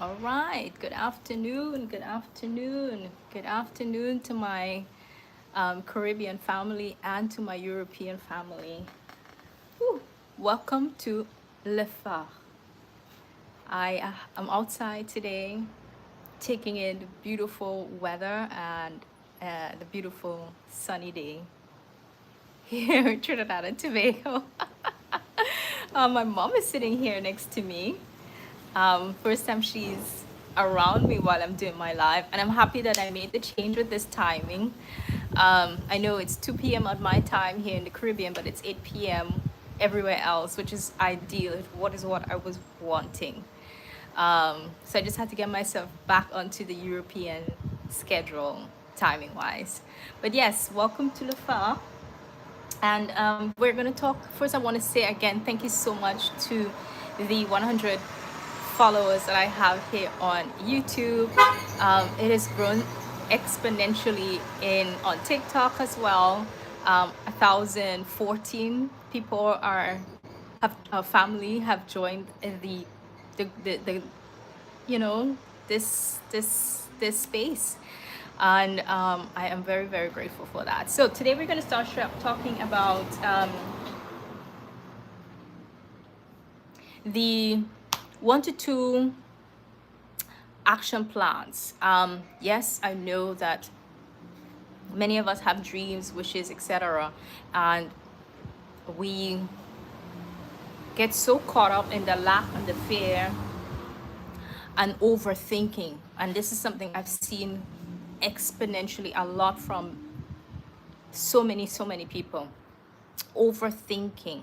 All right. Good afternoon. Good afternoon. Good afternoon to my Caribbean family and to my European family. Whew. Welcome to Le Phare. I am outside today, taking in the beautiful weather and the beautiful sunny day here in Trinidad and Tobago. My mom is sitting here next to me. First time she's around me while I'm doing my live, and I'm happy that I made the change with this timing. I know it's 2 p.m. at my time here in the Caribbean, but it's 8 p.m. everywhere else, which is ideal. What I was wanting. So I just had to get myself back onto the European schedule, timing wise. But yes, welcome to Le Phare. And we're going to talk. First, I want to say again, thank you so much to the 100 followers that I have here on YouTube. It has grown exponentially in on TikTok as well. 1,014 people have a family have joined the you know this space, and I am very very grateful for that. So today we're going to start talking about the 1 to 2 action plans. Yes, I know that many of us have dreams, wishes, etc., and we get so caught up in the lack and the fear and overthinking. And this is something I've seen exponentially a lot from so many people. Overthinking.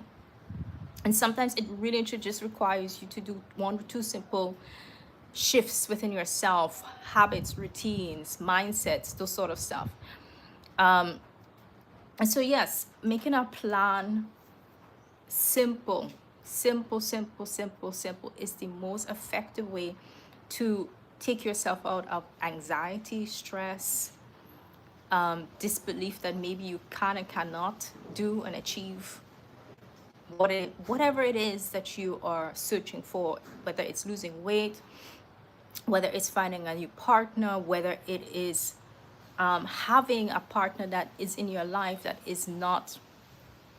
And sometimes it really just requires you to do 1 or 2 simple shifts within yourself, habits, routines, mindsets, those sort of stuff. And so, yes, making a plan simple, simple is the most effective way to take yourself out of anxiety, stress, disbelief that maybe you can and cannot do and achieve whatever it is that you are searching for, whether it's losing weight, whether it's finding a new partner, whether it is having a partner that is in your life that is not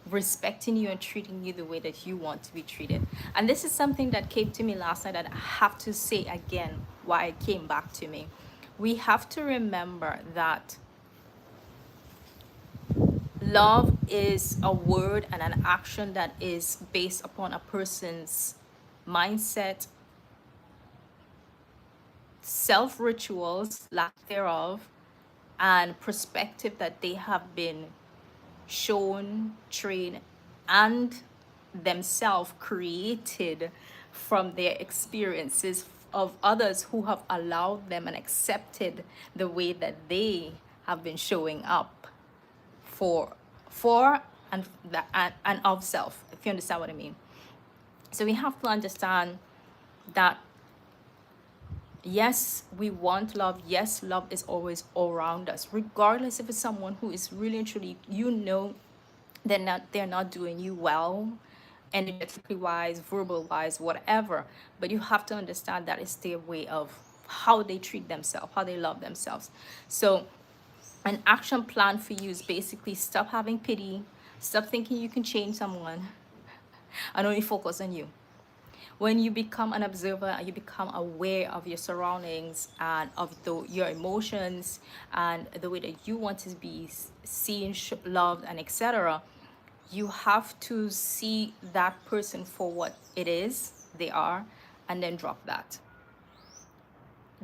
respecting you and treating you the way that you want to be treated. And this is something that came to me last night that I have to say again why it came back to me. We have to remember that love is a word and an action that is based upon a person's mindset, self rituals, lack thereof, and perspective that they have been shown, trained, and themselves created from their experiences of others who have allowed them and accepted the way that they have been showing up for for and of self, if you understand what I mean. So we have to understand that yes, we want love. Yes, love is always around us, regardless if it's someone who is really and truly, they're not doing you well, energetically wise, verbal wise, whatever. But you have to understand that it's their way of how they treat themselves, how they love themselves. So an action plan for you is basically stop having pity, stop thinking you can change someone, and only focus on you. When you become an observer and you become aware of your surroundings and of your emotions and the way that you want to be seen, loved, and etc., you have to see that person for what it is, they are, and then drop that.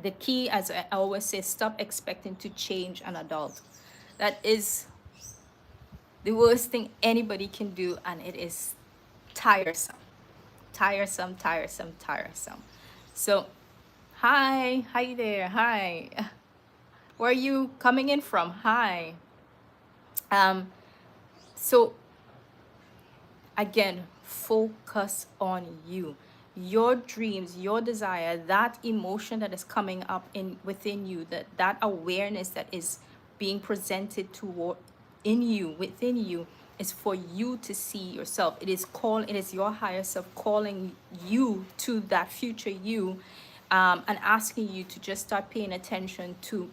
The key, as I always say, stop expecting to change an adult. That is the worst thing anybody can do, and it is tiresome. Tiresome. So, hi there, hi. Where are you coming in from? Hi. Um, so again, focus on you, your dreams, your desire, that emotion that is coming up in within you, that awareness that is being presented toward in you, within you, is for you to see yourself. It is your higher self calling you to that future you, and asking you to just start paying attention to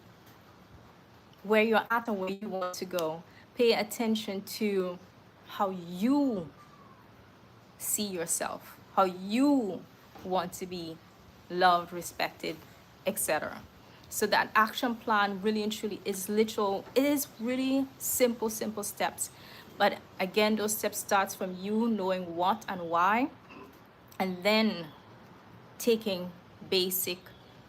where you're at and where you want to go. Pay attention to how you see yourself, how you want to be loved, respected, etc. So that action plan really and truly is literal. It is really simple, simple steps. But again, those steps starts from you knowing what and why, and then taking basic,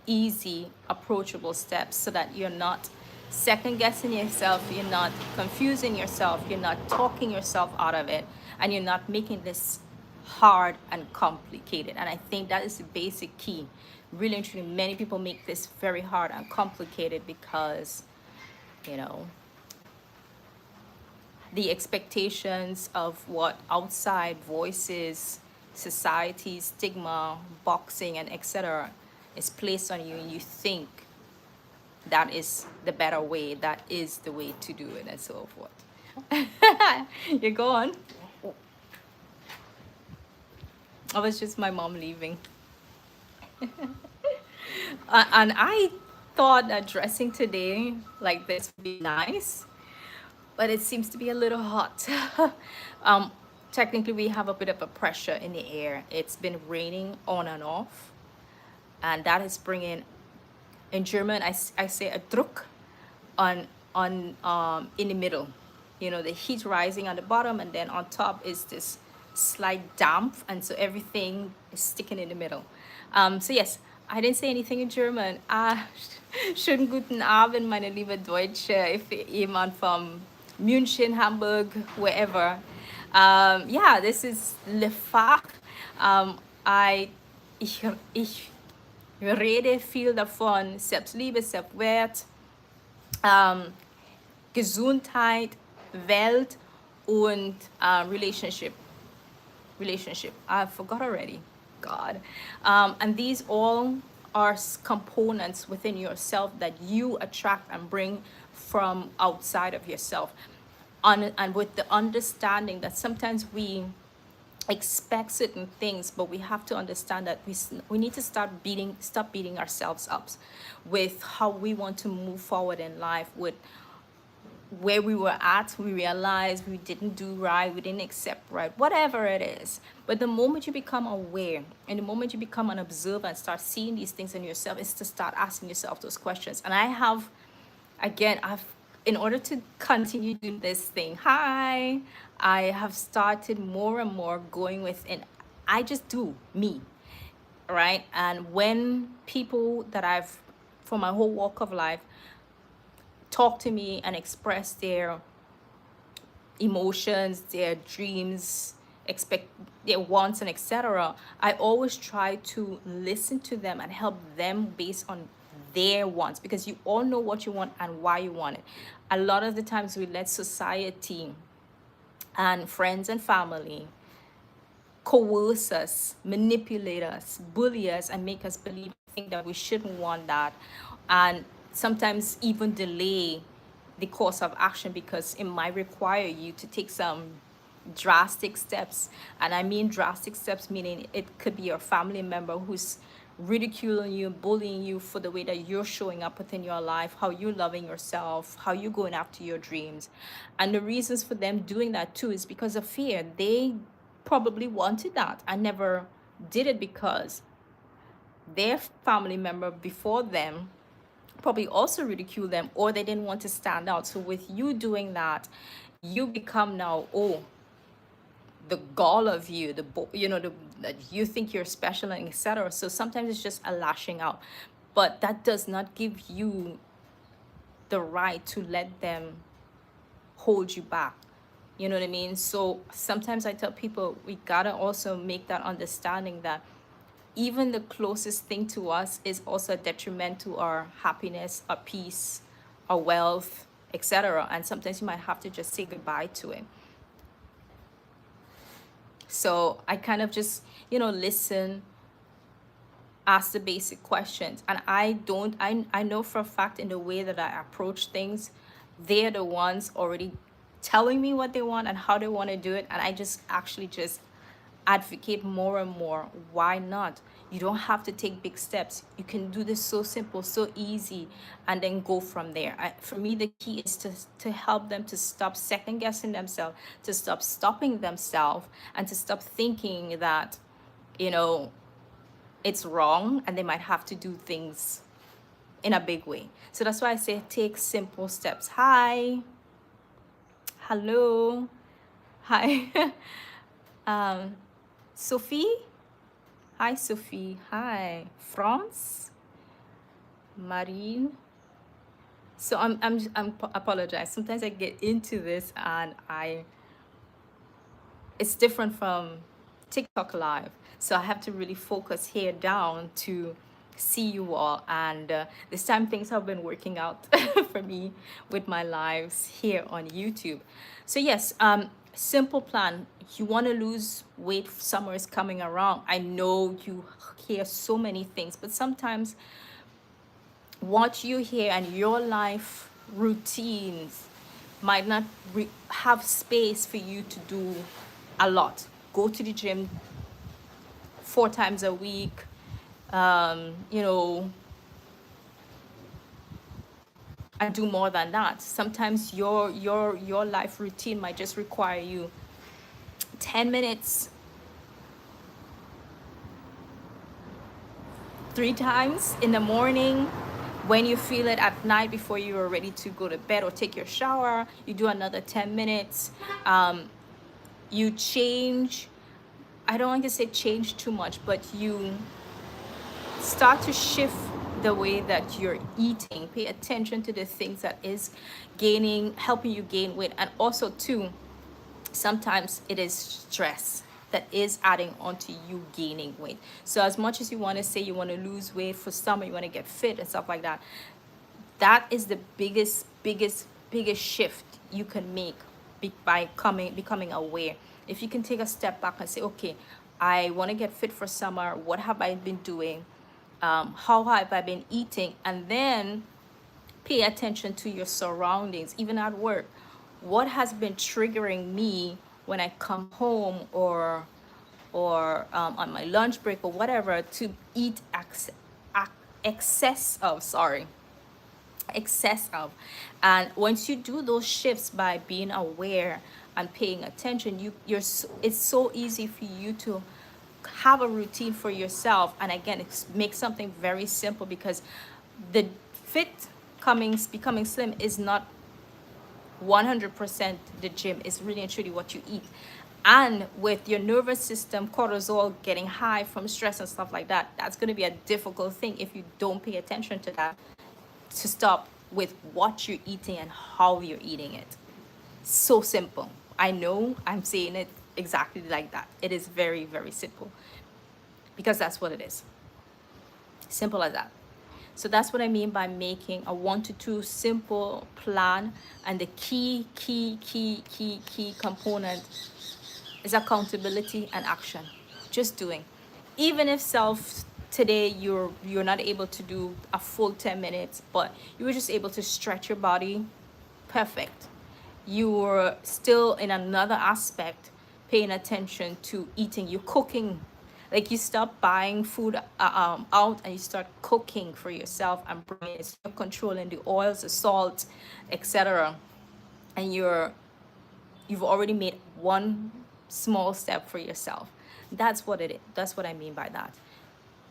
easy, approachable steps so that you're not second guessing yourself, you're not confusing yourself, you're not talking yourself out of it, and you're not making this hard and complicated. And I think that is the basic key. Really and truly, many people make this very hard and complicated because, you know, the expectations of what outside voices, society, stigma, boxing, and etc. is placed on you, and you think that is the better way, that is the way to do it, and so forth. You're gone. I was just my mom leaving. And I thought that dressing today like this would be nice, but it seems to be a little hot. um, Technically, we have a bit of a pressure in the air. It's been raining on and off, and that is bringing, in German, I say a Druck on in the middle. You know, the heat rising on the bottom, and then on top is this slight damp, and so everything is sticking in the middle. So yes, I didn't say anything in German. Schönen guten Abend, meine liebe Deutsche, if jemand from München, Hamburg, wherever. Yeah, this is Le Phare. I, ich rede viel davon, Selbstliebe, Selbstwert, Gesundheit, Welt und Relationship. I forgot already. God. And these all are components within yourself that you attract and bring from outside of yourself. And with the understanding that sometimes we expect certain things, but we have to understand that we need to stop beating ourselves up with how we want to move forward in life, with where we were at. We realized we didn't do right, we didn't accept right, whatever it is. But the moment you become aware, and the moment you become an observer and start seeing these things in yourself, is to start asking yourself those questions. And I've in order to continue doing this thing, I have started more and more going within. I just do me, right? And when people that I've, for my whole walk of life, talk to me and express their emotions, their dreams, expect their wants, and etc., I always try to listen to them and help them based on their wants, because you all know what you want and why you want it. A lot of the times we let society and friends and family coerce us, manipulate us, bully us, and make us believe, think that we shouldn't want that, and sometimes even delay the course of action because it might require you to take some drastic steps. And I mean drastic steps, meaning it could be your family member who's ridiculing you, bullying you for the way that you're showing up within your life, how you're loving yourself, how you're going after your dreams. And the reasons for them doing that too is because of fear. They probably wanted that and never did it because their family member before them probably also ridiculed them, or they didn't want to stand out. So with you doing that, you become now, oh, the gall of you, that you think you're special, and etc. So sometimes it's just a lashing out, but that does not give you the right to let them hold you back. You know what I mean? So sometimes I tell people we gotta also make that understanding that even the closest thing to us is also a detriment to our happiness, our peace, our wealth, etc. And sometimes you might have to just say goodbye to it. So I kind of just, listen, ask the basic questions. And I know for a fact in the way that I approach things, they're the ones already telling me what they want and how they want to do it. And I just actually just advocate more and more. Why not? You don't have to take big steps. You can do this so simple, so easy, and then go from there. For me, the key is to help them to stop second guessing themselves, to stop stopping themselves, and to stop thinking that, you know, it's wrong and they might have to do things in a big way. So that's why I say take simple steps. Hi, hello, hi, Sophie. Hi, Sophie. Hi, France, Marine. So I'm apologize. Sometimes I get into this and it's different from TikTok live. So I have to really focus here down to see you all. And this time things have been working out for me with my lives here on YouTube. So yes, simple plan. You want to lose weight, summer is coming around. I know you hear so many things, but sometimes what you hear and your life routines might not have space for you to do a lot. Go to the gym 4 times a week, you know, and do more than that. Sometimes your life routine might just require you 10 minutes 3 times in the morning. When you feel it at night before you are ready to go to bed or take your shower, you do another 10 minutes. You change, I don't want to say change too much, but you start to shift the way that you're eating. Pay attention to the things that is helping you gain weight. And also too, sometimes it is stress that is adding on to you gaining weight. So as much as you want to say you want to lose weight for summer, you want to get fit and stuff like that, that is the biggest shift you can make by becoming aware. If you can take a step back and say, okay, I want to get fit for summer. What have I been doing? How have I been eating? And then pay attention to your surroundings, even at work. What has been triggering me when I come home or on my lunch break or whatever to eat excess of, excess of. And once you do those shifts by being aware and paying attention, it's so easy for you to have a routine for yourself. And again, make something very simple, because the fit becoming slim is not 100% the gym. Is really and truly what you eat. And with your nervous system, cortisol getting high from stress and stuff like that, that's going to be a difficult thing if you don't pay attention to that, to stop with what you're eating and how you're eating it. So simple. I know I'm saying it exactly like that. It is very, very simple, because that's what it is. Simple as that. So that's what I mean by making a 1 to 2 simple plan. And the key component is accountability and action. Just doing. Even if today you're not able to do a full 10 minutes, but you were just able to stretch your body, perfect. You're still in another aspect paying attention to eating. You're cooking. Like, you stop buying food out and you start cooking for yourself and bringing it. You're controlling the oils, the salt, etc. And you've already made one small step for yourself. That's what it is. That's what I mean by that.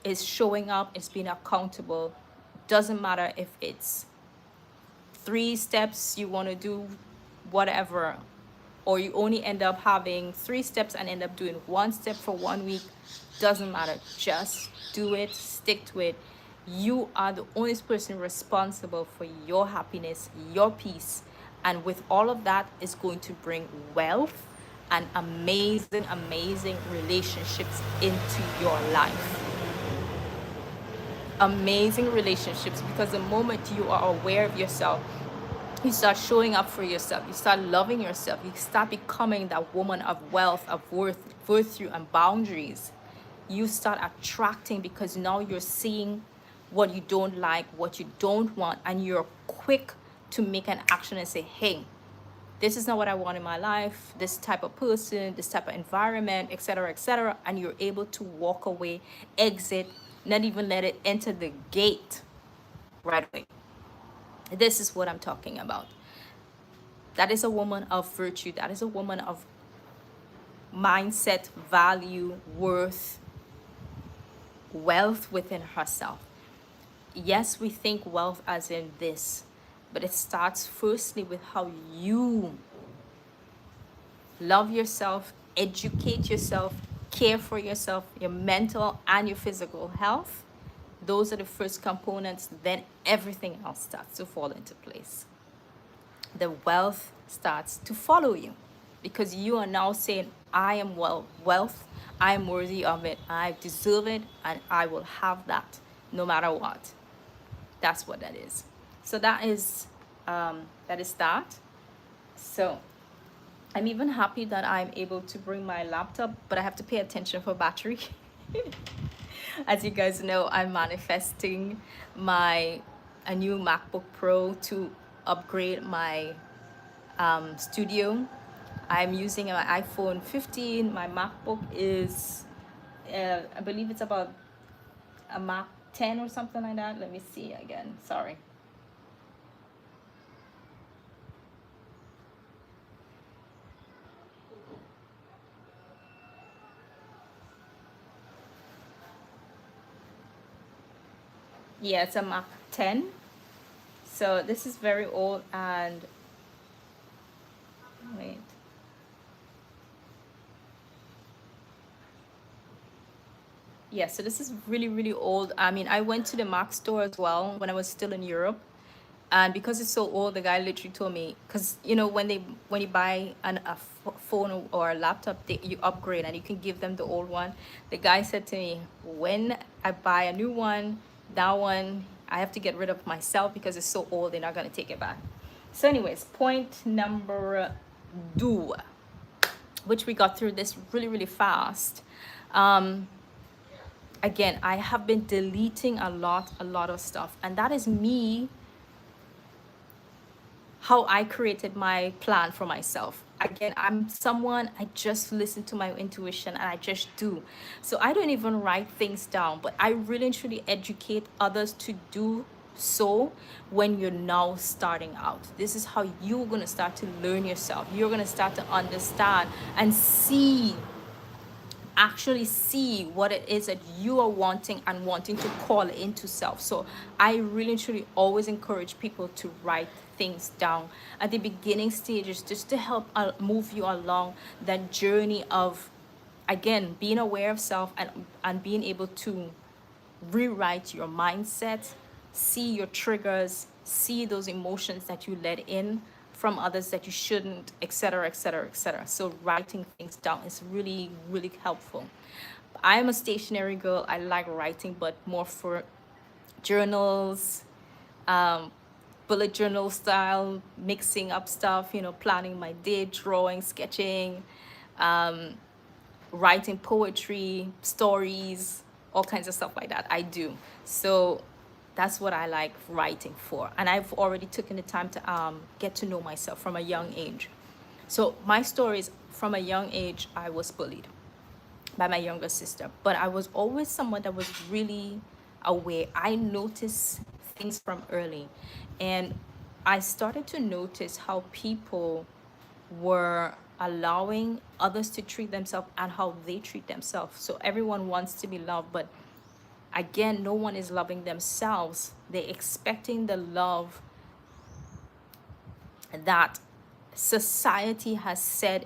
It's showing up, it's being accountable. Doesn't matter if it's 3 steps you want to do, whatever, or you only end up having 3 steps and end up doing 1 step for 1 week. Doesn't matter. Just do it, stick to it. You are the only person responsible for your happiness, your peace. And with all of that, is going to bring wealth and amazing relationships into your life. Amazing relationships, because the moment you are aware of yourself, you start showing up for yourself, you start loving yourself, you start becoming that woman of wealth, of worth, virtue, and boundaries. You start attracting, because now you're seeing what you don't like, what you don't want, and you're quick to make an action and say, hey, this is not what I want in my life, this type of person, this type of environment, etc., and you're able to walk away, exit, not even let it enter the gate right away. This is what I'm talking about. That is a woman of virtue. That is a woman of mindset, value, worth, wealth within herself. Yes, we think wealth as in this, but it starts firstly with how you love yourself, educate yourself, care for yourself, your mental and your physical health. Those are the first components, then everything else starts to fall into place. The wealth starts to follow you because you are now saying, I am wealth, I am worthy of it, I deserve it, and I will have that no matter what. That's what that is. So that. So I'm even happy that I'm able to bring my laptop, but I have to pay attention for battery. As you guys know, I'm manifesting a new MacBook Pro to upgrade my studio. I'm using my iPhone 15. My MacBook is, I believe it's about a Mac 10 or something like that. Let me see again. Sorry. Yeah, it's a Mac 10. So this is very old and wait. Yeah, so this is really, really old. I mean, I went to the Mac store as well when I was still in Europe. And because it's so old, the guy literally told me, because you know when you buy a phone or a laptop, you upgrade and you can give them the old one. The guy said to me, when I buy a new one, that one I have to get rid of myself because it's so old. They're not gonna take it back. So, anyways, point number two, which we got through this really, really fast. Um, Again, I have been deleting a lot of stuff, and that is me, how I created my plan for myself. Again, I'm someone, I just listen to my intuition and I just do. So I don't even write things down, but I really and truly educate others to do so when you're now starting out. This is how you're going to start to learn yourself. You're going to start to understand and actually see what it is that you are wanting and wanting to call into self. So I really truly always encourage people to write things down at the beginning stages just to help move you along that journey of, again, being aware of self and being able to rewrite your mindset, see your triggers, see those emotions that you let in from others that you shouldn't, etc., etc., etc. So writing things down is really, really helpful. I'm a stationery girl. I like writing, but more for journals, um, bullet journal style, mixing up stuff, planning my day, drawing, sketching, writing poetry, stories, all kinds of stuff like that. I do. So that's what I like writing for. And I've already taken the time to get to know myself from a young age. So my story is, from a young age, I was bullied by my younger sister, but I was always someone that was really aware. I noticed things from early, and I started to notice how people were allowing others to treat themselves and how they treat themselves. So everyone wants to be loved, but again, no one is loving themselves. They're expecting the love that society has said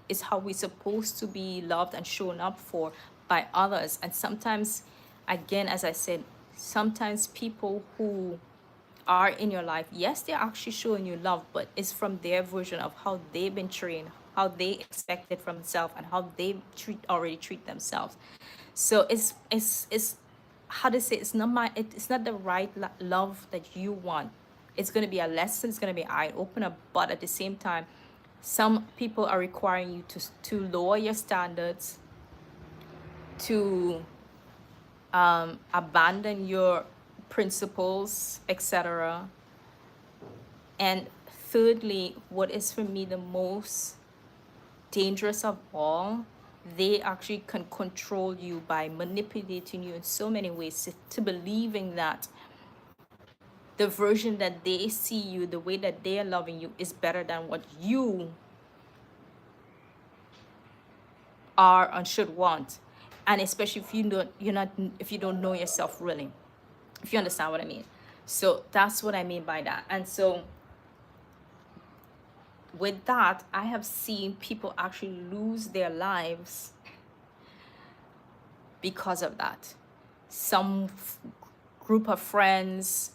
is how we're supposed to be loved and shown up for by others. And sometimes, again, as I said, sometimes people who are in your life, yes, they're actually showing you love, but it's from their version of how they've been trained, how they expect it from themselves, and how they already treat themselves. So it's how to say, it's not it's not the right love that you want. It's going to be a lesson, it's going to be eye opener, but at the same time, some people are requiring you to lower your standards, to abandon your principles, etc., and thirdly, what is for me the most dangerous of all, they actually can control you by manipulating you in so many ways to believing that the version that they see you, the way that they are loving you, is better than what you are and should want. And especially if if you don't know yourself really, if you understand what I mean. So that's what I mean by that. And so with that, I have seen people actually lose their lives because of that. Some group of friends,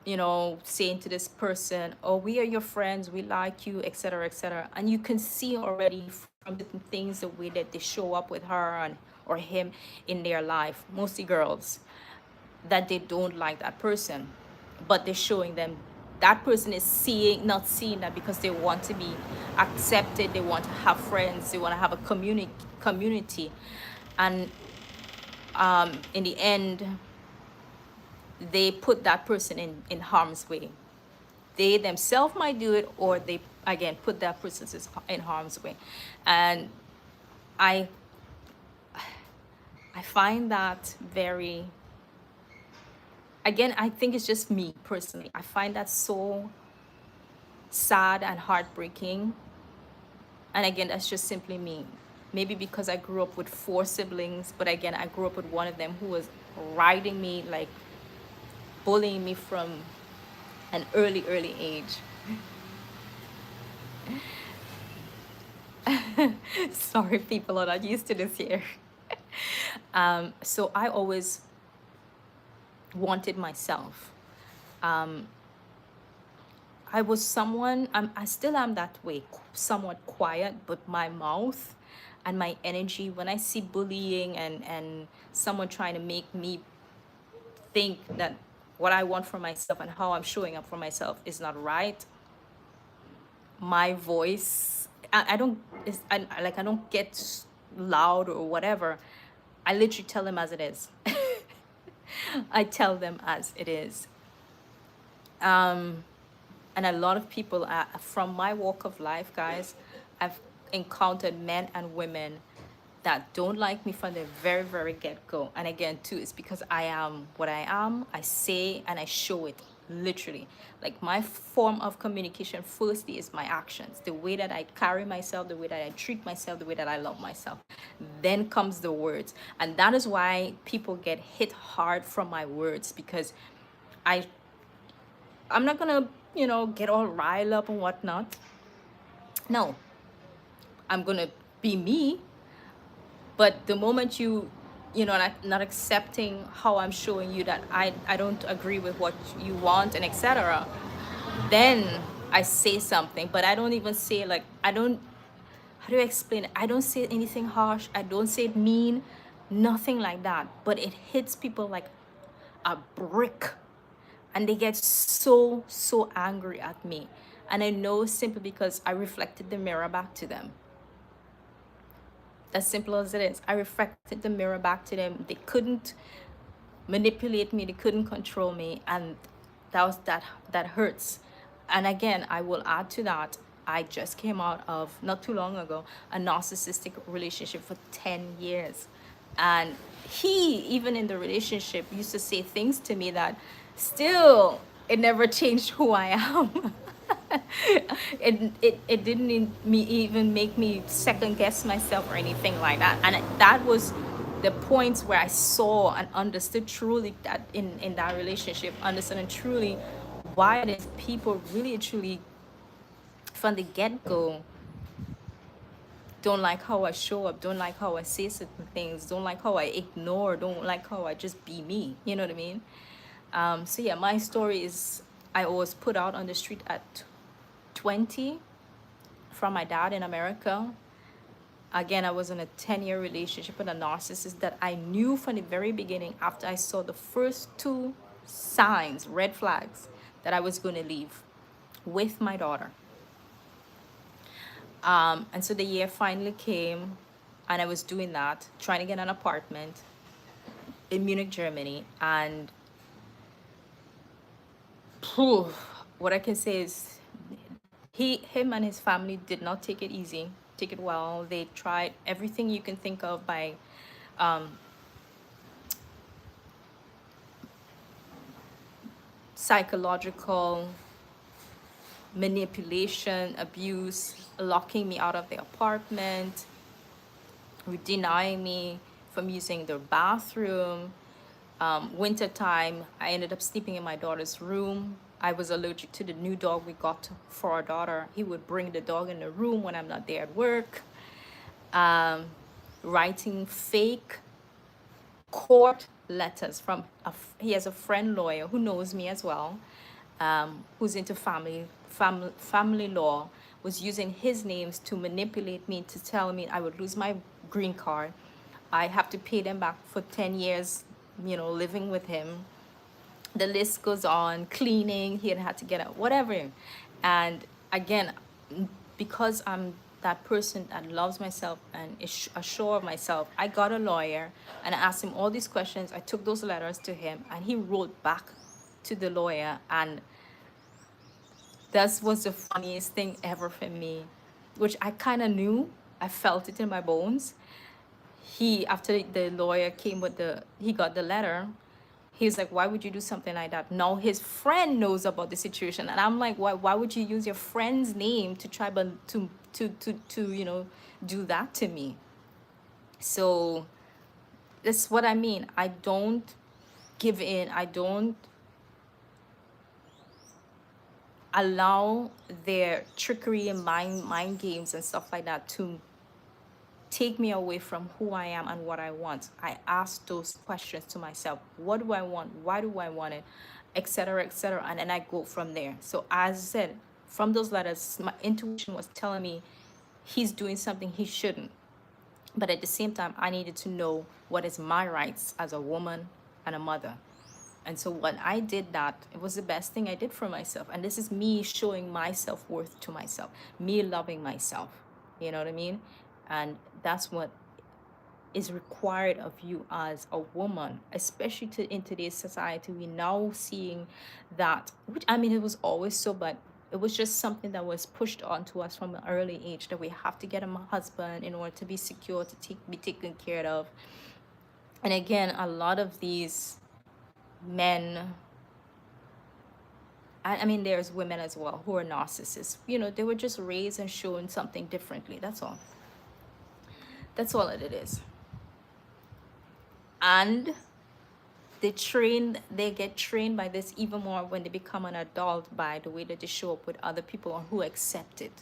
saying to this person, oh, we are your friends, we like you, etc., etc. And you can see already from different things, the way that they show up with her or him in their life, mostly girls, that they don't like that person. But they're showing them that person is not seeing that, because they want to be accepted, they want to have friends, they want to have a community. And in the end, they put that person in harm's way. They themselves might do it, or they again put that person in harm's way. And I find that very, again, I think it's just me personally, I find that so sad and heartbreaking. And again, that's just simply me. Maybe because I grew up with 4 siblings, but again, I grew up with one of them who was riding me, like bullying me from an early age. Sorry, people are not used to this here. So I always wanted myself. I was someone, I still am that way, somewhat quiet, but my mouth and my energy, when I see bullying and someone trying to make me think that what I want for myself and how I'm showing up for myself is not right, my voice, I don't, I don't get loud or whatever. I literally tell them as it is. I tell them as it is. And a lot of people from my walk of life, guys, I've encountered men and women that don't like me from the very get-go. And again, too, it's because I am what I am. I say and I show it, literally. Like, my form of communication firstly is my actions, the way that I carry myself, the way that I treat myself, the way that I love myself. Then comes the words. And that is why people get hit hard from my words, because I'm not gonna, get all riled up and whatnot. No, I'm gonna be me. But the moment not accepting how I'm showing you that I don't agree with what you want and etc., then I say something. But I don't even say, like, I don't, how do I explain it? I don't say anything harsh. I don't say it mean, nothing like that. But it hits people like a brick, and they get so angry at me. And I know, simply because I reflected the mirror back to them. As simple as it is. I reflected the mirror back to them. They couldn't manipulate me, they couldn't control me, and that hurts. And again, I will add to that, I just came out of, not too long ago, a narcissistic relationship for 10 years. And he, even in the relationship, used to say things to me that still, it never changed who I am. It didn't even make me second guess myself or anything like that. And that was the points where I saw and understood truly that in that relationship, understood and truly why it is people really truly from the get-go don't like how I show up, don't like how I say certain things, don't like how I ignore, don't like how I just be me. You know what I mean? So yeah, my story is, I was put out on the street at 20 from my dad in America. Again, I was in a 10-year relationship with a narcissist that I knew from the very beginning, after I saw the first 2 signs, red flags, that I was going to leave with my daughter. And so the year finally came, and I was doing that, trying to get an apartment in Munich, Germany. And what I can say is Him and his family did not take it easy, take it well. They tried everything you can think of by psychological manipulation, abuse, locking me out of the apartment, denying me from using their bathroom. Wintertime, I ended up sleeping in my daughter's room. I was allergic to the new dog we got for our daughter. He would bring the dog in the room when I'm not there at work. Um, Writing fake court letters from he has a friend lawyer who knows me as well, who's into family law, was using his names to manipulate me to tell me I would lose my green card. I have to pay them back for 10 years, living with him. The list goes on. Cleaning, he had to get out, whatever. And again, because I'm that person that loves myself and is assured of myself, I got a lawyer and I asked him all these questions. I took those letters to him and he wrote back to the lawyer, and that was the funniest thing ever for me, which I kind of knew. I felt it in my bones. He, after the lawyer came with he got the letter, he's like, why would you do something like that? Now his friend knows about the situation, and I'm like, why would you use your friend's name to try to do that to me? So that's what I mean. I don't give in. I don't allow their trickery and mind games and stuff like that to take me away from who I am and what I want. I ask those questions to myself. What do I want? Why do I want it? Etc., etc. And then I go from there. So as I said, from those letters, my intuition was telling me he's doing something he shouldn't. But at the same time, I needed to know what is my rights as a woman and a mother. And so when I did that, it was the best thing I did for myself. And this is me showing my self-worth to myself, me loving myself. You know what I mean? And that's what is required of you as a woman, especially in today's society. We're now seeing that, which I mean, it was always so, but it was just something that was pushed onto us from an early age, that we have to get a husband in order to be secure, to be taken care of. And again, a lot of these men, I mean, there's women as well who are narcissists. They were just raised and shown something differently. That's all. That's all it is. And they get trained by this even more when they become an adult, by the way that they show up with other people and who accept it.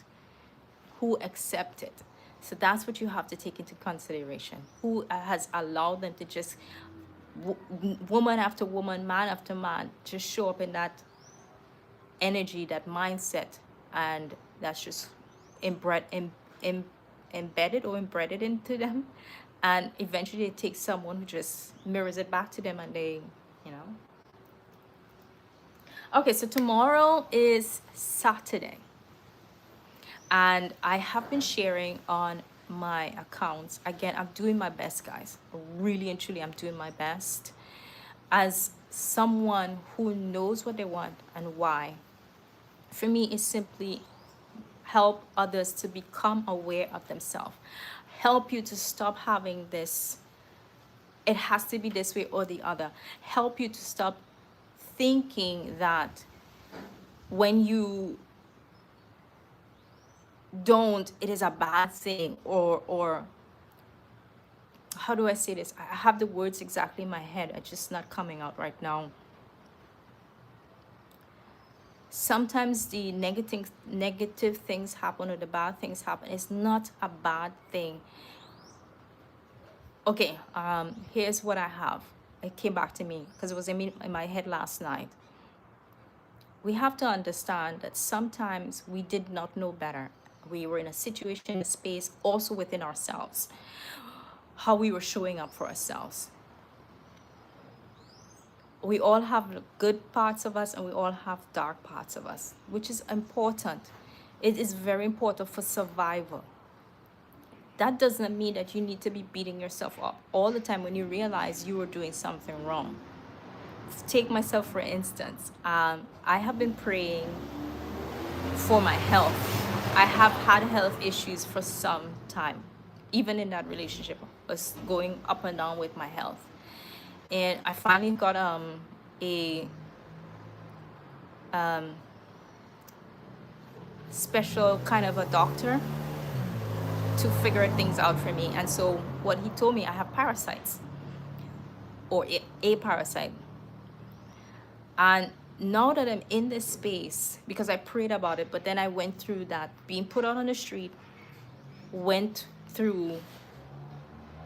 So that's what you have to take into consideration. Who has allowed them to just woman after woman, man after man, just show up in that energy, that mindset, and that's just embedded or embedded into them. And eventually it takes someone who just mirrors it back to them, and they, you know. Okay, so tomorrow is Saturday. And I have been sharing on my accounts. Again, I'm doing my best, guys. Really and truly, I'm doing my best. As someone who knows what they want and why, for me, it's simply help others to become aware of themselves. Help you to stop having this, it has to be this way or the other. Help you to stop thinking that when you don't, it is a bad thing, or how do I say this? I have the words exactly in my head, it's just not coming out right now. Sometimes the negative things happen, or the bad things happen. It's not a bad thing. Okay, here's what I have. It came back to me because it was in my head last night. We have to understand that sometimes we did not know better. We were in a situation, a space, also within ourselves, how we were showing up for ourselves. We all have good parts of us and we all have dark parts of us, which is important. It is very important for survival. That doesn't mean that you need to be beating yourself up all the time when you realize you were doing something wrong. Take myself for instance. I have been praying for my health. I have had health issues for some time. Even in that relationship, I was going up and down with my health. And I finally got a special kind of a doctor to figure things out for me. And so what he told me, I have parasites, or a parasite. And now that I'm in this space, because I prayed about it, but then I went through that, being put out on the street, went through,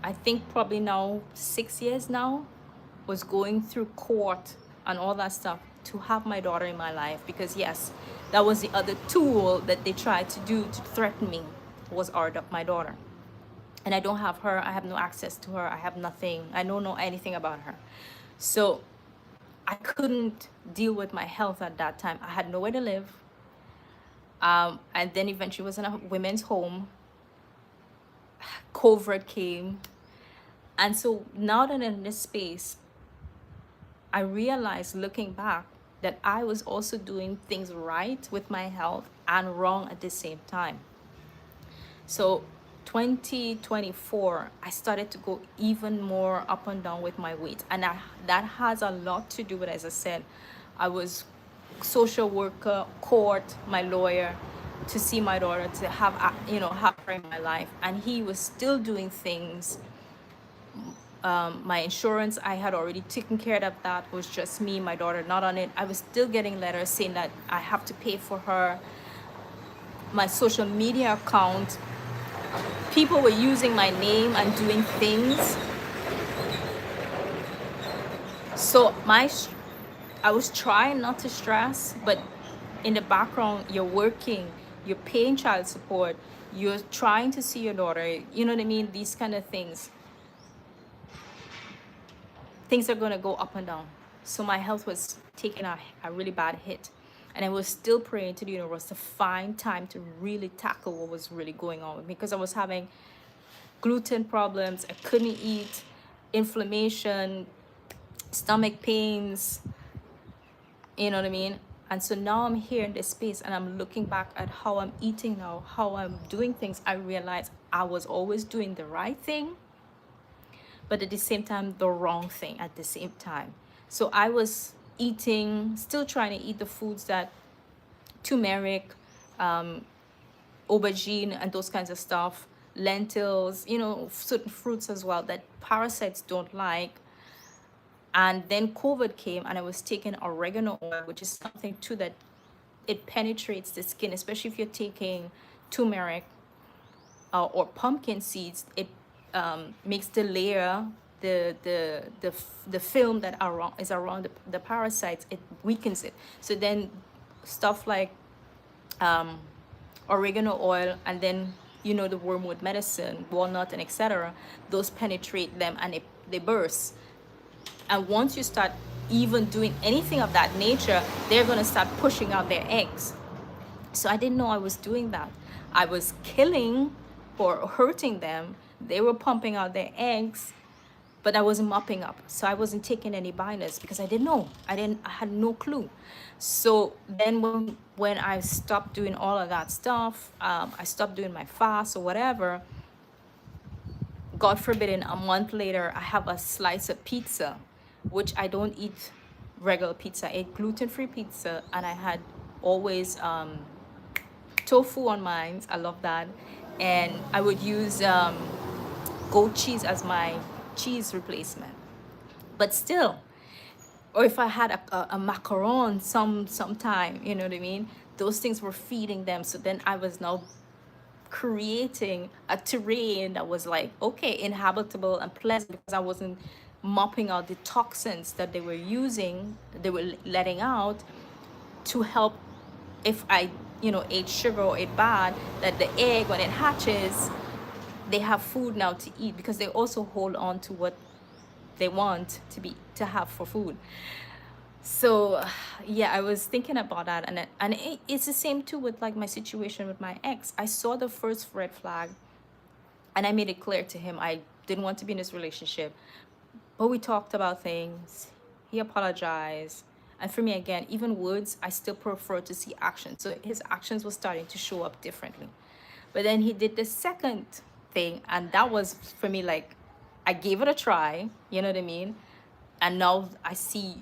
I think probably now 6 years now, was going through court and all that stuff to have my daughter in my life. Because yes, that was the other tool that they tried to do to threaten me, was my daughter. And I don't have her, I have no access to her, I have nothing, I don't know anything about her. So I couldn't deal with my health at that time. I had nowhere to live. And then eventually was in a women's home. COVID came. And so now that I'm in this space, I realized, looking back, that I was also doing things right with my health and wrong at the same time. So 2024, I started to go even more up and down with my weight. And that has a lot to do with, as I said, I was social worker, court, my lawyer, to see my daughter, to have her in my life. And he was still doing things. My insurance, I had already taken care of that. It was just me, my daughter not on it. I was still getting letters saying that I have to pay for her. My social media account, people were using my name and doing things. So I was trying not to stress, but in the background, you're working, you're paying child support, you're trying to see your daughter, you know what I mean? These kind of things. Things are going to go up and down. So my health was taking a really bad hit. And I was still praying to the universe to find time to really tackle what was really going on with me, because I was having gluten problems, I couldn't eat, inflammation, stomach pains, you know what I mean? And so now I'm here in this space and I'm looking back at how I'm eating now, how I'm doing things. I realize I was always doing the right thing, but at the same time, the wrong thing at the same time. So I was eating, still trying to eat the foods that turmeric, aubergine, and those kinds of stuff, lentils, certain fruits as well that parasites don't like. And then COVID came and I was taking oregano oil, which is something too that it penetrates the skin, especially if you're taking turmeric or pumpkin seeds. It makes the layer, the film that is around the parasites, it weakens it. So then stuff like oregano oil, and then the wormwood medicine, walnut, and etc., those penetrate them and they burst. And once you start even doing anything of that nature, they're going to start pushing out their eggs. So I didn't know I was doing that. I was killing or hurting them. They were pumping out their eggs, but I wasn't mopping up. So I wasn't taking any binders because I didn't know. I had no clue. So then when I stopped doing all of that stuff, I stopped doing my fast or whatever. God forbid, a month later, I have a slice of pizza, which I don't eat regular pizza. I ate gluten-free pizza, and I had always tofu on mine. I love that. And I would use goat cheese as my cheese replacement. But still, or if I had a macaron sometime, you know what I mean? Those things were feeding them. So then I was now creating a terrain that was like, okay, inhabitable and pleasant, because I wasn't mopping out the toxins that they were using, they were letting out to help. If I ate sugar or ate bad, that the egg, when it hatches, they have food now to eat, because they also hold on to what they want to have for food. So yeah, I was thinking about that, and it's the same too with like my situation with my ex. I saw the first red flag and I made it clear to him I didn't want to be in this relationship, but we talked about things. He apologized. And for me, again, even words, I still prefer to see action. So his actions were starting to show up differently. But then he did the second thing, and that was for me like, I gave it a try, you know what I mean? And now I see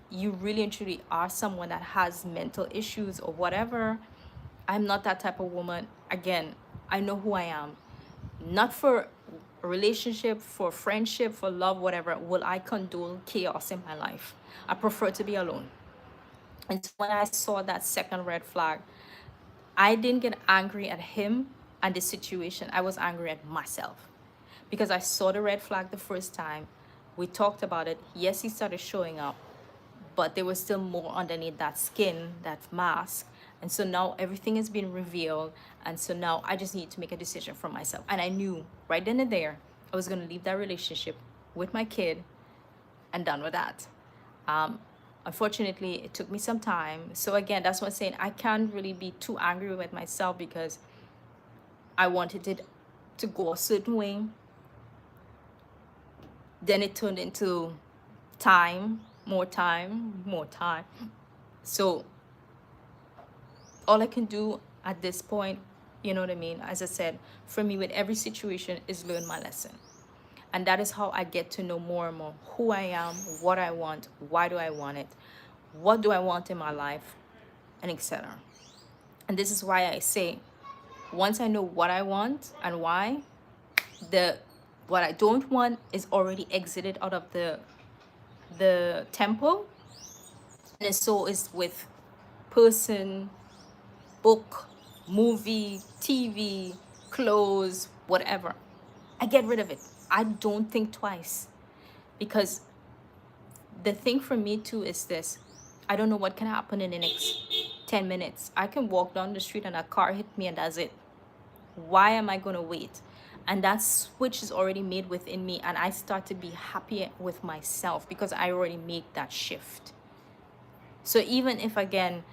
you really and truly are someone that has mental issues or whatever. I'm not that type of woman. Again, I know who I am. Not for a relationship, for friendship, for love, whatever, will I condone chaos in my life. I prefer to be alone. And so when I saw that second red flag, I didn't get angry at him and the situation. I was angry at myself because I saw the red flag the first time. We talked about it. Yes, he started showing up, but there was still more underneath that skin, that mask. And so now everything has been revealed. And so now I just need to make a decision for myself. And I knew right then and there, I was going to leave that relationship with my kid and done with that. Um, Unfortunately, it took me some time. So again, that's what I'm saying. I can't really be too angry with myself because I wanted it to go a certain way. Then it turned into time, more time, more time. So all I can do at this point, you know what I mean? As I said, for me, with every situation, is learn my lesson. And that is how I get to know more and more who I am, what I want, why do I want it, what do I want in my life, and etc. And this is why I say, once I know what I want and why, the what I don't want is already exited out of the temple. And so is with person, book, movie, TV, clothes, whatever. I get rid of it. I don't think twice because the thing for me too is this. I don't know what can happen in the next 10 minutes. I can walk down the street and a car hit me and that's it. Why am I going to wait? And that switch is already made within me, and I start to be happy with myself because I already made that shift. So even if again,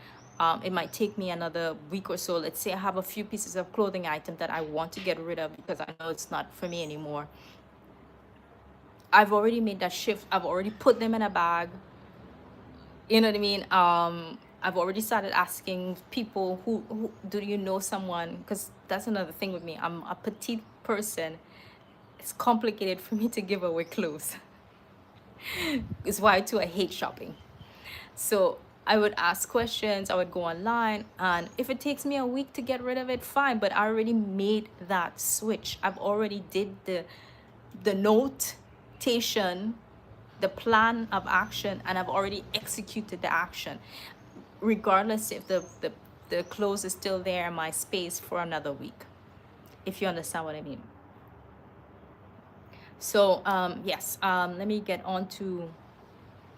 it might take me another week or so, let's say I have a few pieces of clothing item that I want to get rid of because I know it's not for me anymore. I've already made that shift. I've already put them in a bag. You know what I mean? I've already started asking people who do you know someone, because that's another thing with me. I'm a petite person. It's complicated for me to give away clothes. It's why too I hate shopping. So I would ask questions, I would go online, and if it takes me a week to get rid of it, fine, but I already made that switch. I've already did the notation, the plan of action, and I've already executed the action, regardless if the clothes is still there in my space for another week, if you understand what I mean. So yes, let me get on to,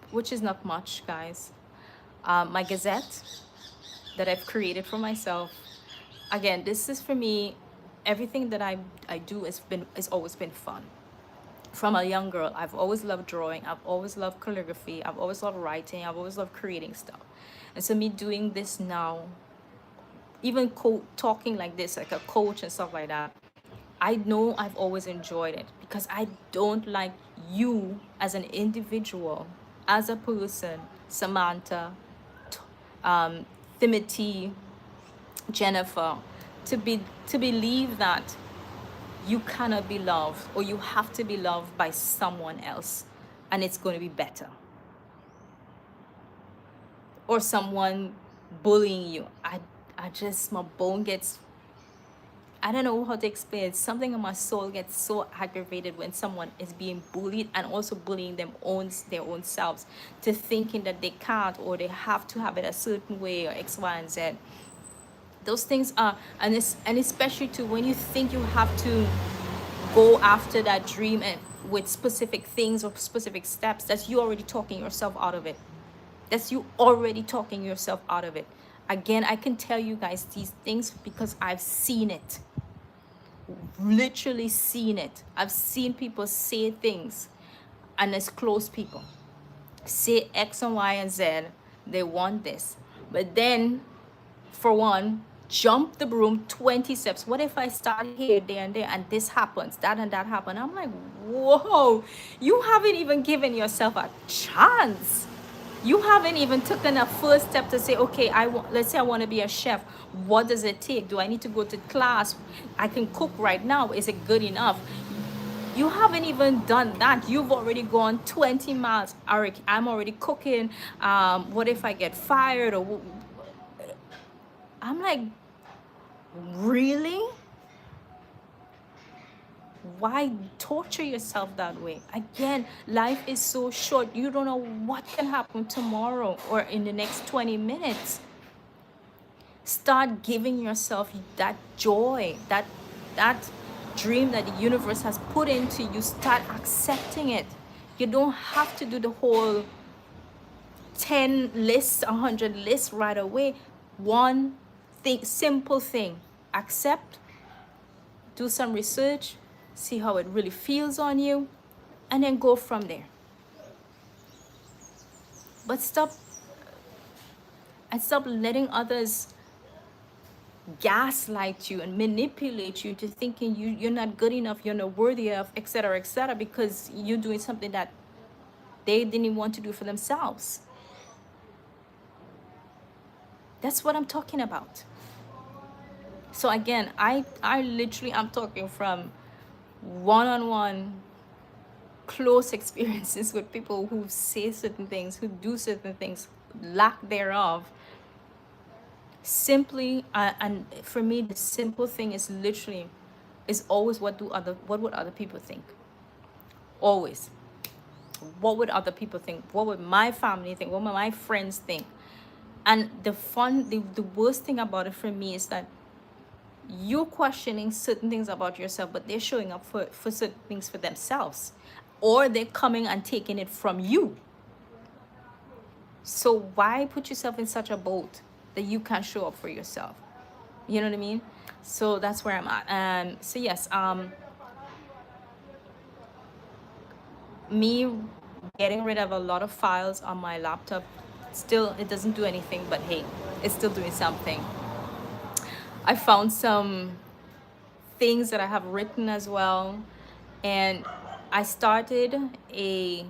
which is not much, guys, my gazette that I've created for myself. Again, this is for me, everything that I do has always been fun. From a young girl, I've always loved drawing, I've always loved calligraphy, I've always loved writing, I've always loved creating stuff. And so me doing this now, even talking like this, like a coach and stuff like that, I know I've always enjoyed it because I don't like you as an individual, as a person, Samantha, Timothy, Jennifer, to believe that you cannot be loved or you have to be loved by someone else and it's going to be better, or someone bullying you. I just, my bone gets, I don't know how to explain it. Something in my soul gets so aggravated when someone is being bullied and also bullying their own selves to thinking that they can't or they have to have it a certain way or X, Y, and Z. Those things are, and especially too when you think you have to go after that dream and with specific things or specific steps, that's you already talking yourself out of it. That's you already talking yourself out of it. Again, I can tell you guys these things because I've seen it. Literally seen it. I've seen people say things, and it's close people say X and Y and Z, they want this, but then for one, jump the broom 20 steps. What if I start here, there, and there, and this happens, that and that happen? I'm like, whoa, you haven't even given yourself a chance. You haven't even taken a first step to say, okay, let's say I want to be a chef. What does it take? Do I need to go to class? I can cook right now. Is it good enough? You haven't even done that. You've already gone 20 miles. Eric, I'm already cooking. What if I get fired? I'm like, really? Why torture yourself that way? Again, life is so short. You don't know what can happen tomorrow or in the next 20 minutes. Start giving yourself that joy, that dream that the universe has put into you. Start accepting it. You don't have to do the whole 10 lists, 100 lists right away. One thing, simple thing. Accept, do some research, see how it really feels on you, and then go from there. But stop letting others gaslight you and manipulate you to thinking you're not good enough, you're not worthy of, etc., because you're doing something that they didn't want to do for themselves. That's what I'm talking about. So again, I literally, I'm talking from one-on-one close experiences with people who say certain things, who do certain things, lack thereof. Simply, and for me, the simple thing is literally, is always what would other people think? Always. What would other people think? What would my family think? What would my friends think? And the worst thing about it for me is that you're questioning certain things about yourself, but they're showing up for certain things for themselves, or they're coming and taking it from you. So why put yourself in such a boat that you can't show up for yourself? You know what I mean? So that's where I'm at. And so yes, me getting rid of a lot of files on my laptop, still it doesn't do anything, but hey, it's still doing something. I found some things that I have written as well, and I started a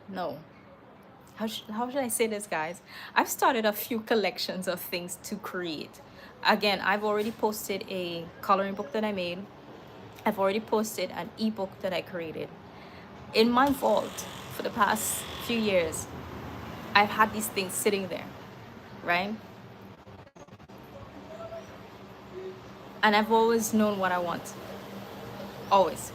no, how should I say this, guys? I've started a few collections of things to create. Again, I've already posted a coloring book that I made. I've already posted an ebook that I created. In my vault for the past few years, I've had these things sitting there, right? And I've always known what I want. Always.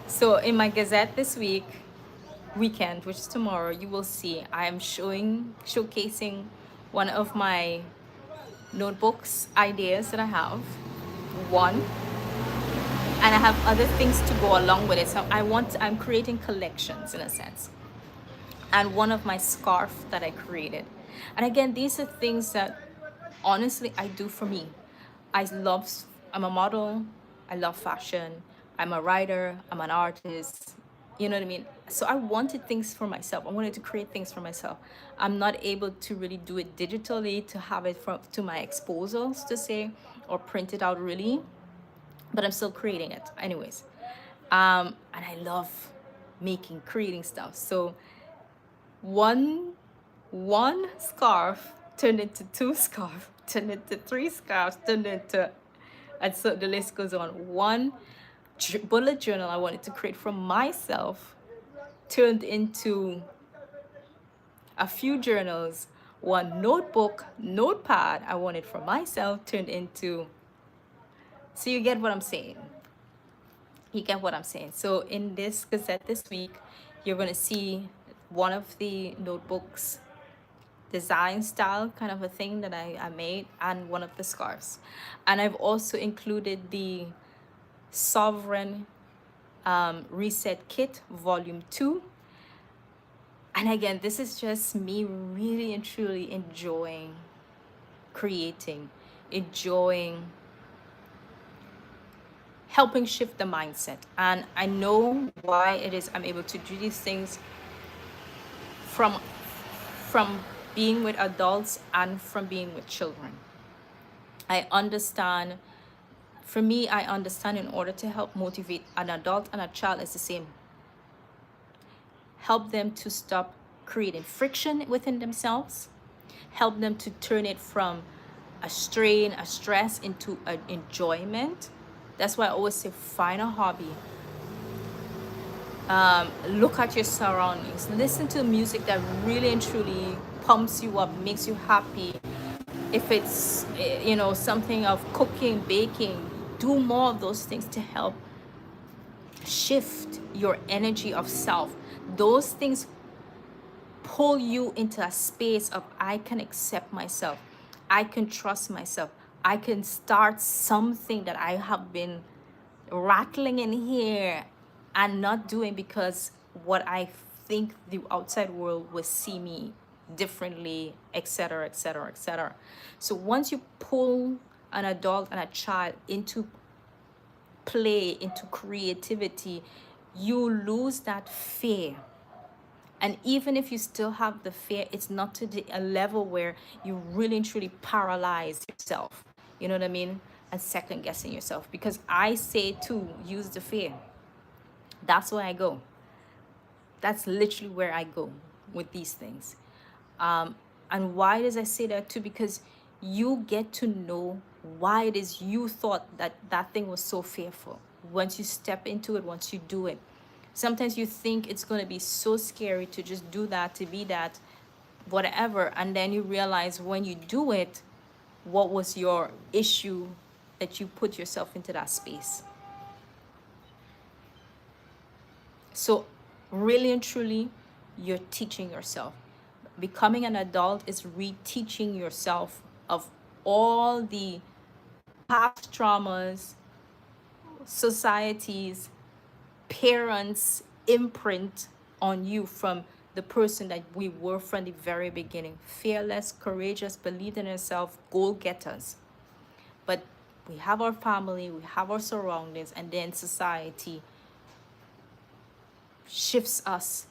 So in my Gazette this weekend, which is tomorrow, you will see I am showcasing one of my notebooks ideas that I have. One. And I have other things to go along with it. So I'm creating collections in a sense. And one of my scarf that I created. And again, these are things that honestly I do for me. I'm a model, I love fashion, I'm a writer, I'm an artist, you know what I mean? So I wanted things for myself. I wanted to create things for myself. I'm not able to really do it digitally to have it to my exposals to say, or print it out really, but I'm still creating it anyways. And I love creating stuff. So one scarf turned into two scarves, turned into three scarves, turned into, and so the list goes on. One bullet journal I wanted to create for myself turned into a few journals. One notepad I wanted for myself turned into, so you get what I'm saying. You get what I'm saying. So in this Gazette this week, you're going to see one of the notebooks design style kind of a thing that I made, and one of the scarves. And I've also included the Sovereign Reset Kit Volume 2. And again, this is just me really and truly enjoying creating, enjoying helping shift the mindset. And I know why it is I'm able to do these things from being with adults and from being with children. I understand, for me, I understand in order to help motivate an adult and a child is the same. Help them to stop creating friction within themselves, help them to turn it from a strain, a stress into an enjoyment. That's why I always say find a hobby. Look at your surroundings. Listen to music that really and truly pumps you up, makes you happy. If it's something of cooking, baking, do more of those things to help shift your energy of self. Those things pull you into a space of I can accept myself, I can trust myself, I can start something that I have been rattling in here and not doing because what I think the outside world will see me differently, etc., etc., etc. So once you pull an adult and a child into play, into creativity, you lose that fear. And even if you still have the fear, it's not to a level where you really and truly paralyze yourself. You know what I mean? And second guessing yourself. Because I say to use the fear. That's where I go. That's literally where I go with these things. And why does I say that too? Because you get to know why it is you thought that that thing was so fearful. Once you step into it, once you do it, sometimes you think it's going to be so scary to just do that, to be that, whatever. And then you realize when you do it, what was your issue that you put yourself into that space. So really and truly, you're teaching yourself. Becoming an adult is reteaching yourself of all the past traumas, societies, parents' imprint on you from the person that we were from the very beginning. Fearless, courageous, believed in ourselves, goal getters. But we have our family, we have our surroundings, and then society shifts us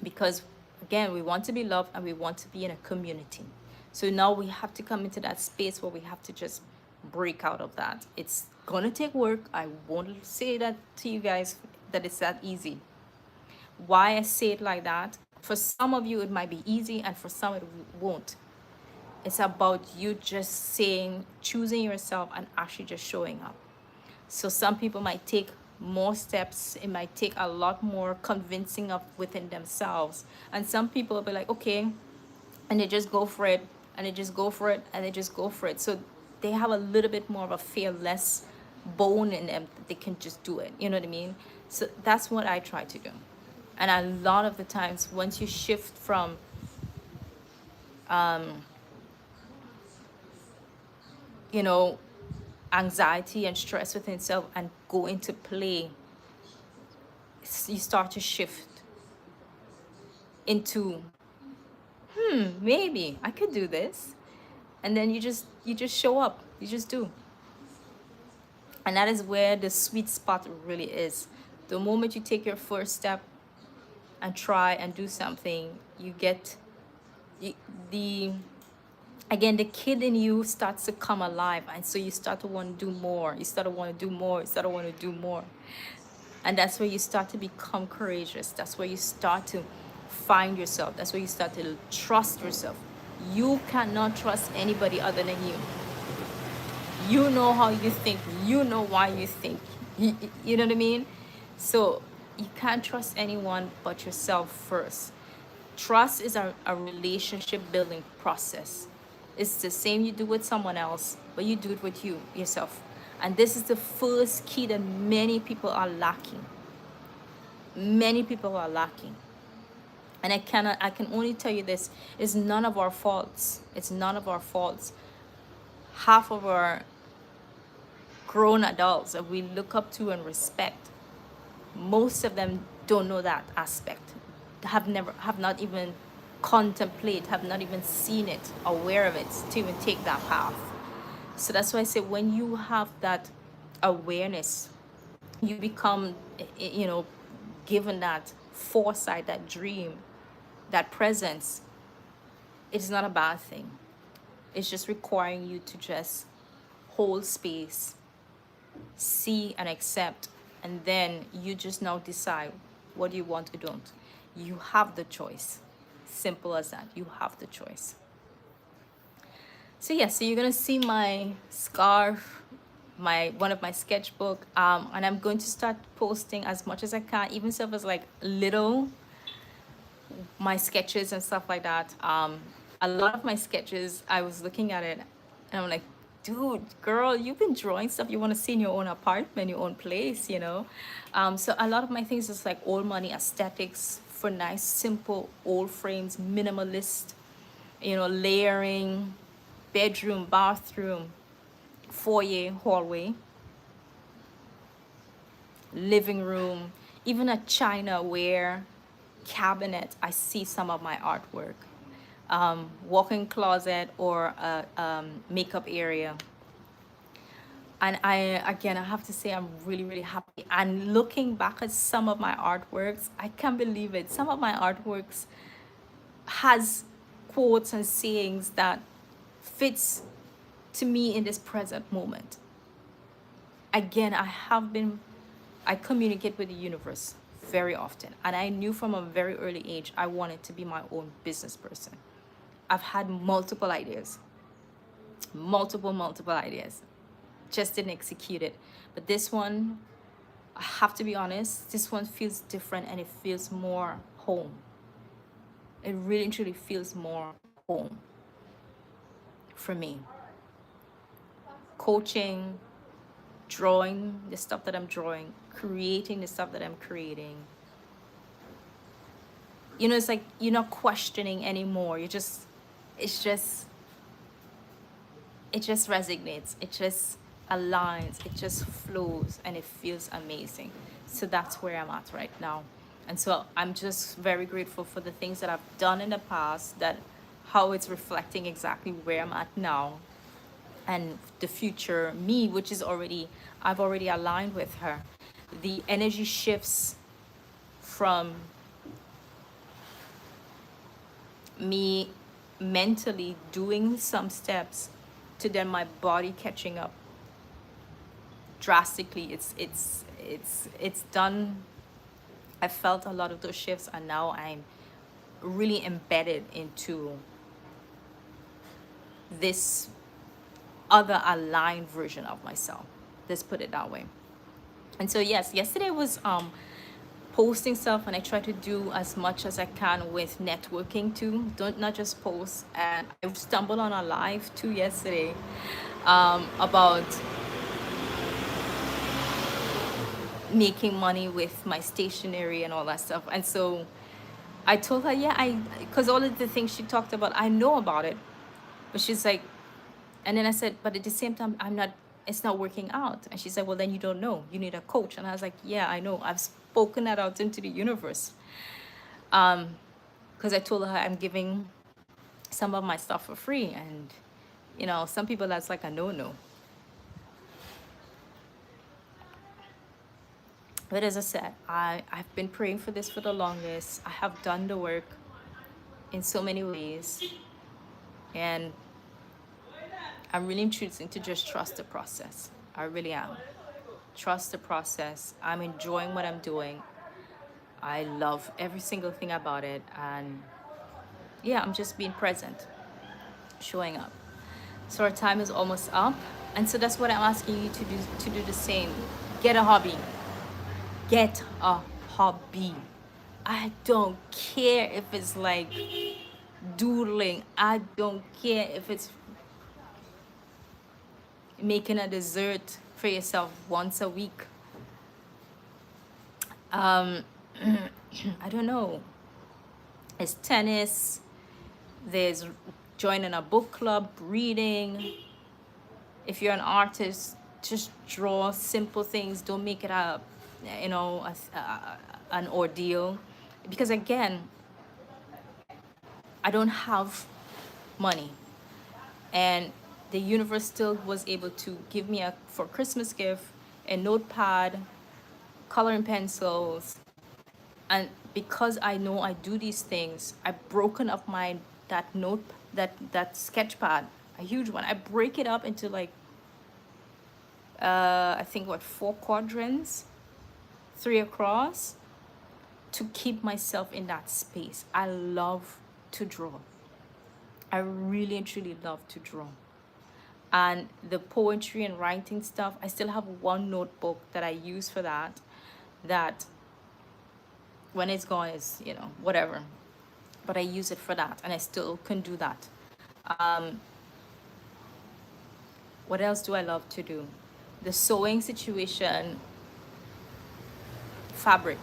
because, again, we want to be loved and we want to be in a community. So now we have to come into that space where we have to just break out of that. It's gonna take work. I won't say that to you guys that it's that easy. Why I say it like that, for some of you it might be easy and for some it won't. It's about you just saying, choosing yourself and actually just showing up. So some people might take more steps. It might take a lot more convincing of within themselves. And some people will be like, okay, and they just go for it, and they just go for it, and they just go for it. So they have a little bit more of a fearless bone in them that they can just do it. You know what I mean? So that's what I try to do. And a lot of the times, once you shift from you know, anxiety and stress within itself and go into play, you start to shift into maybe I could do this. And then you just show up, you just do. And that is where the sweet spot really is. The moment you take your first step and try and do something, you get the again, the kid in you starts to come alive, and so you start to want to do more, you start to want to do more, you start to want to do more. And that's where you start to become courageous. That's where you start to find yourself. That's where you start to trust yourself. You cannot trust anybody other than you. You know how you think. You know why you think. You know what I mean? So you can't trust anyone but yourself first. Trust is a relationship building process. It's the same you do with someone else, but you do it with yourself. And this is the first key that many people are lacking. Many people are lacking. And I can only tell you this, it's none of our faults. It's none of our faults. Half of our grown adults that we look up to and respect, most of them don't know that aspect, have not even contemplate, have not even seen it, aware of it, to even take that path. So that's why I say, when you have that awareness, you become, given that foresight, that dream, that presence. It's not a bad thing. It's just requiring you to just hold space, see and accept, and then you just now decide what you want or don't. You have the choice. Simple as that. You have the choice. So yeah, so you're gonna see my scarf, my one of my sketchbook, and I'm going to start posting as much as I can, even if it's like little my sketches and stuff like that. A lot of my sketches, I was looking at it and I'm like, dude, girl, you've been drawing stuff you want to see in your own apartment, your own place, you know? So a lot of my things is like old money aesthetics for nice, simple, old frames, minimalist, you know, layering, bedroom, bathroom, foyer, hallway, living room, even a china ware cabinet. I see some of my artwork. Walk-in closet or a makeup area. And I have to say, I'm really, really happy. And looking back at some of my artworks, I can't believe it. Some of my artworks has quotes and sayings that fits to me in this present moment. Again, I communicate with the universe very often. And I knew from a very early age, I wanted to be my own business person. I've had multiple ideas, just didn't execute it. But this one, I have to be honest, this one feels different and it feels more home. It really and truly feels more home for me. Coaching, drawing the stuff that I'm drawing, creating the stuff that I'm creating. You know, it's like you're not questioning anymore. It's just, it just resonates. It just aligns. It just flows and it feels amazing. So that's where I'm at right now. And so I'm just very grateful for the things that I've done in the past, that how it's reflecting exactly where I'm at now, and the future me, which is I've already aligned with her. The energy shifts from me mentally doing some steps to then my body catching up drastically. It's done. I felt a lot of those shifts, and now I'm really embedded into this other aligned version of myself. Let's put it that way. And so yes, yesterday was posting stuff, and I try to do as much as I can with networking too. Don't not just post. And I stumbled on a live too yesterday about making money with my stationery and all that stuff. And so I told her, yeah, because all of the things she talked about, I know about it. But she's like, and then I said, but at the same time, it's not working out. And she said, well, then you don't know. You need a coach. And I was like, yeah, I know. I've spoken that out into the universe. Because I told her I'm giving some of my stuff for free. And, you know, some people, that's like a no-no. But as I said, I've been praying for this for the longest. I have done the work in so many ways. And I'm really choosing to just trust the process. I really am. Trust the process. I'm enjoying what I'm doing. I love every single thing about it. And yeah, I'm just being present, showing up. So our time is almost up. And so that's what I'm asking you to do the same. Get a hobby. Get a hobby. I don't care if it's like doodling. I don't care if it's making a dessert for yourself once a week. I don't know. It's tennis. There's joining a book club, reading. If you're an artist, just draw simple things. Don't make it a, you know, an ordeal. Because again, I don't have money. And the universe still was able to give me for Christmas gift, a notepad, coloring pencils. And because I know I do these things, I've broken up that sketch pad, a huge one. I break it up into like I think 4 quadrants, 3 across, to keep myself in that space. I love to draw. I really and truly love to draw. And the poetry and writing stuff, I still have one notebook that I use for that, that when it's gone is, you know, whatever. But I use it for that, and I still can do that. What else do I love to do? The sewing situation, fabric.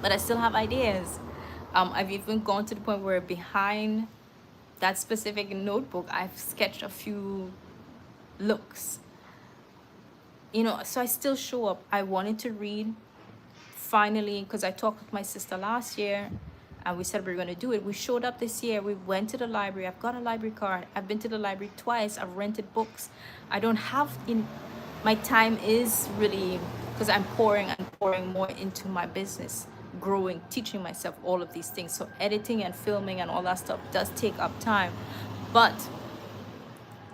But I still have ideas. I've even gone to the point where behind that specific notebook, I've sketched a few looks. You know, so I still show up. I wanted to read finally, because I talked with my sister last year and we said we were going to do it. We showed up this year. We went to the library. I've got a library card. I've been to the library twice. I've rented books. I don't have in my time is really because I'm pouring and pouring more into my business, growing, teaching myself all of these things. So editing and filming and all that stuff does take up time. But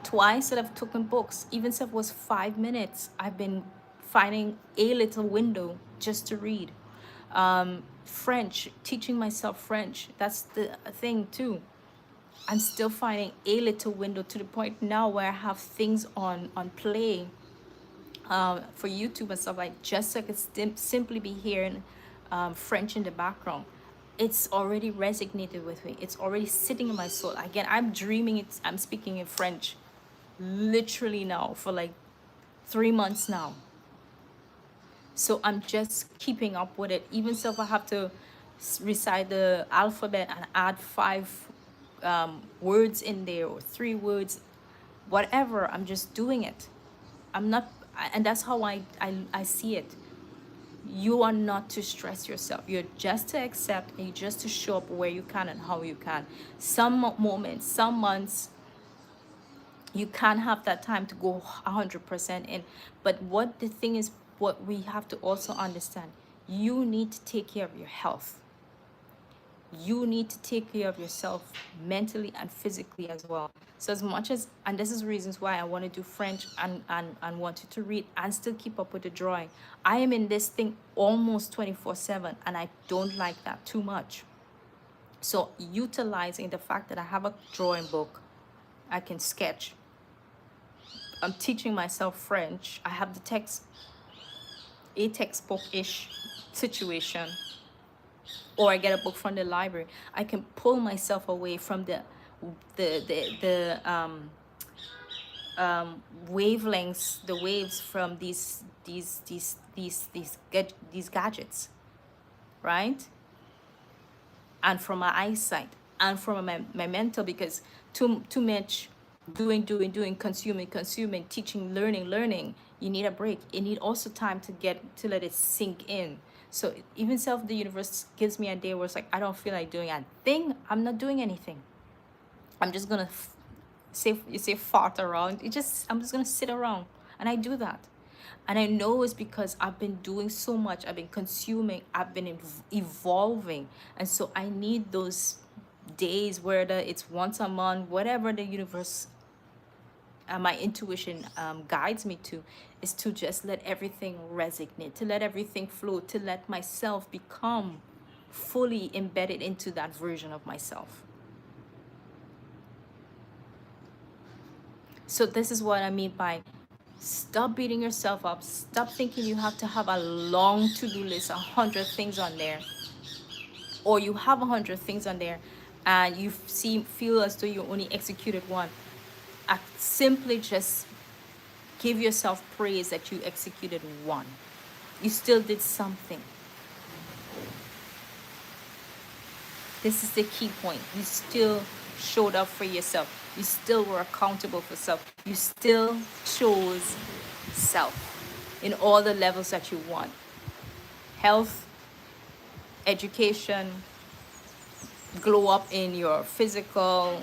twice that I've taken books, even if it was 5 minutes, I've been finding a little window just to read. French, teaching myself French, that's the thing too. I'm still finding a little window to the point now where I have things on play for YouTube and stuff, like just so I could simply be hearing French in the background. It's already resonated with me. It's already sitting in my soul. Again, I'm dreaming it. I'm speaking in French literally now for like 3 months now. So I'm just keeping up with it. Even so, if I have to recite the alphabet and add 5 words in there or 3 words, whatever, I'm just doing it. I'm not, and that's how I see it. You are not to stress yourself. You're just to accept, and you just to show up where you can and how you can. Some moments, some months, you can't have that time to go 100% in. But what the thing is, what we have to also understand, you need to take care of your health. You need to take care of yourself mentally and physically as well. So as much as, and this is reasons why I want to do French and wanted to read and still keep up with the drawing. I am in this thing almost 24/7, and I don't like that too much. So utilizing the fact that I have a drawing book, I can sketch. I'm teaching myself French. I have the text, a textbook-ish situation, or I get a book from the library. I can pull myself away from the wavelengths, the waves from these gadgets, right? And from my eyesight and from my mental, because too much doing, consuming, teaching, learning, you need a break. You need also time to let it sink in. So even self, the universe gives me a day where it's like, I don't feel like doing a thing, I'm not doing anything. I'm just gonna fart around. I'm just gonna sit around, and I do that. And I know it's because I've been doing so much, I've been consuming, I've been evolving. And so I need those days, whether it's once a month, whatever the universe and my intuition guides me to, is to just let everything resonate, to let everything flow, to let myself become fully embedded into that version of myself. So this is what I mean by stop beating yourself up. Stop thinking you have to have a long to-do list, 100 things on there, or you have 100 things on there and you feel as though you only executed one. Simply just give yourself praise that you executed one. You still did something. This is the key point. You still showed up for yourself. You still were accountable for self. You still chose self in all the levels that you want. Health, education, glow up in your physical,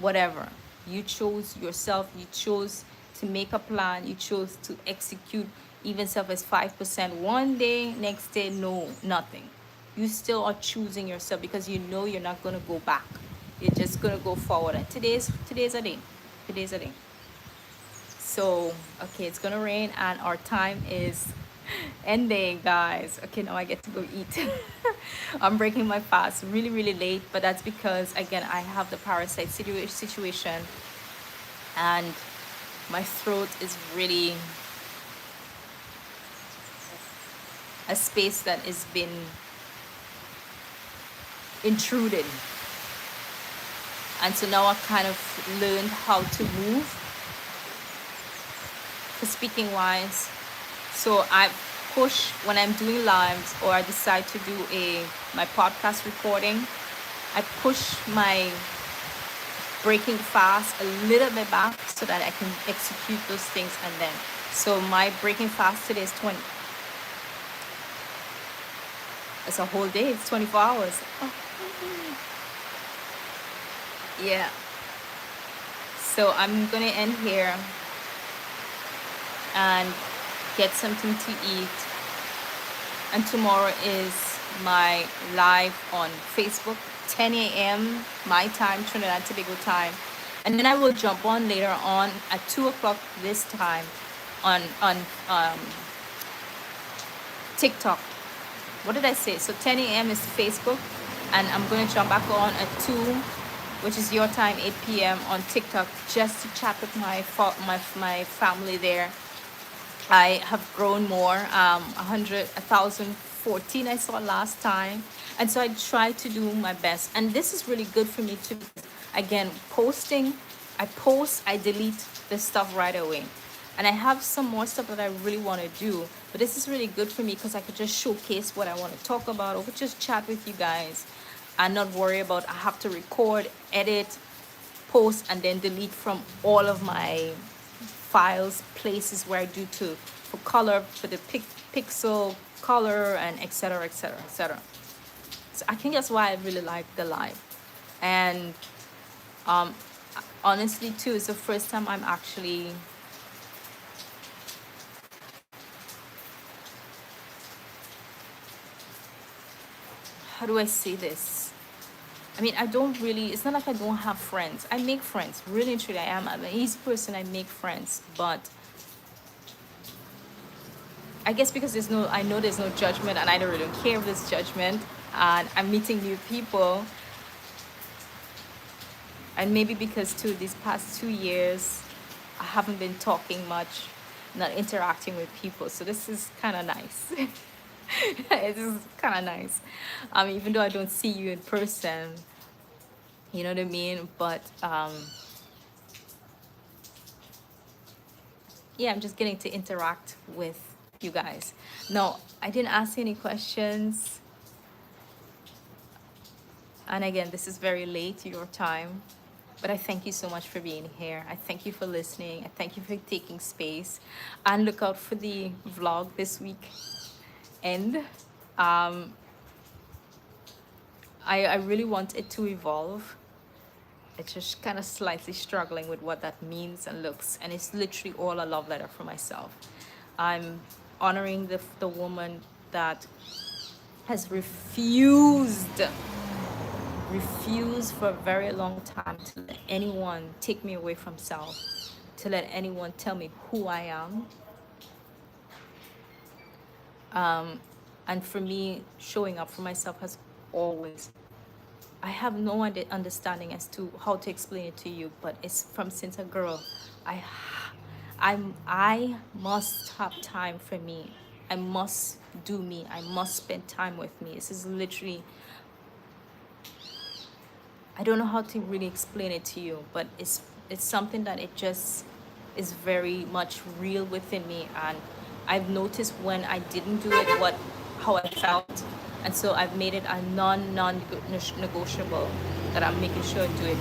whatever. You chose yourself. You chose to make a plan. You chose to execute, even self as 5% one day, next day, no, nothing. You still are choosing yourself because you know you're not going to go back. You're just going to go forward. And today's a day. Today's a day. So, okay, it's going to rain and our time is ending, guys. Okay, now I get to go eat. I'm breaking my fast really, really late, but that's because, again, I have the parasite situation, and my throat is really a space that has been intruded. And so now I kind of learned how to move for speaking wise. So I push when I'm doing lives, or I decide to do my podcast recording, I push my breaking fast a little bit back so that I can execute those things. And then, so my breaking fast today is 20. It's a whole day. It's 24 hours. Oh. Yeah. So I'm gonna end here and get something to eat. And tomorrow is my live on Facebook, 10 a.m. my time, Trinidad and Tobago time. And then I will jump on later on at 2 o'clock this time on TikTok. What did I say? So 10 a.m. is Facebook, and I'm going to jump back on at 2, which is your time, 8 p.m. on TikTok, just to chat with my family there. I have grown more, 1,014 I saw last time. And so I try to do my best. And this is really good for me too. Again, posting, I post, I delete this stuff right away. And I have some more stuff that I really want to do. But this is really good for me because I could just showcase what I want to talk about, or just chat with you guys and not worry about I have to record, edit, post, and then delete from all of my files, places where I do for color, for the pixel color, and etc, etc, etc. So I think that's why I really like the live. And honestly too, it's the first time I'm actually how do I say this? I mean, I don't really, it's not like I don't have friends. I make friends, really and truly. I'm an easy person, I make friends. But I guess because I know there's no judgment, and I don't really care if there's judgment, and I'm meeting new people. And maybe because too, these past 2 years, I haven't been talking much, not interacting with people. So this is kind of nice. It is kind of nice. Even though I don't see you in person, you know what I mean? But yeah, I'm just getting to interact with you guys. No, I didn't ask any questions. And again, this is very late your time. But I thank you so much for being here. I thank you for listening. I thank you for taking space. And look out for the vlog this week. And I really want it to evolve. It's just kind of slightly struggling with what that means and looks. And it's literally all a love letter for myself. I'm honoring the woman that has refused for a very long time to let anyone take me away from self, to let anyone tell me who I am. And for me, showing up for myself has always, I have no understanding as to how to explain it to you, but it's from since a girl. I must have time for me. I must do me. I must spend time with me. This is literally, I don't know how to really explain it to you, but it's something that it just is very much real within me. And I've noticed when I didn't do it, how I felt. And so I've made it a non-negotiable that I'm making sure to do it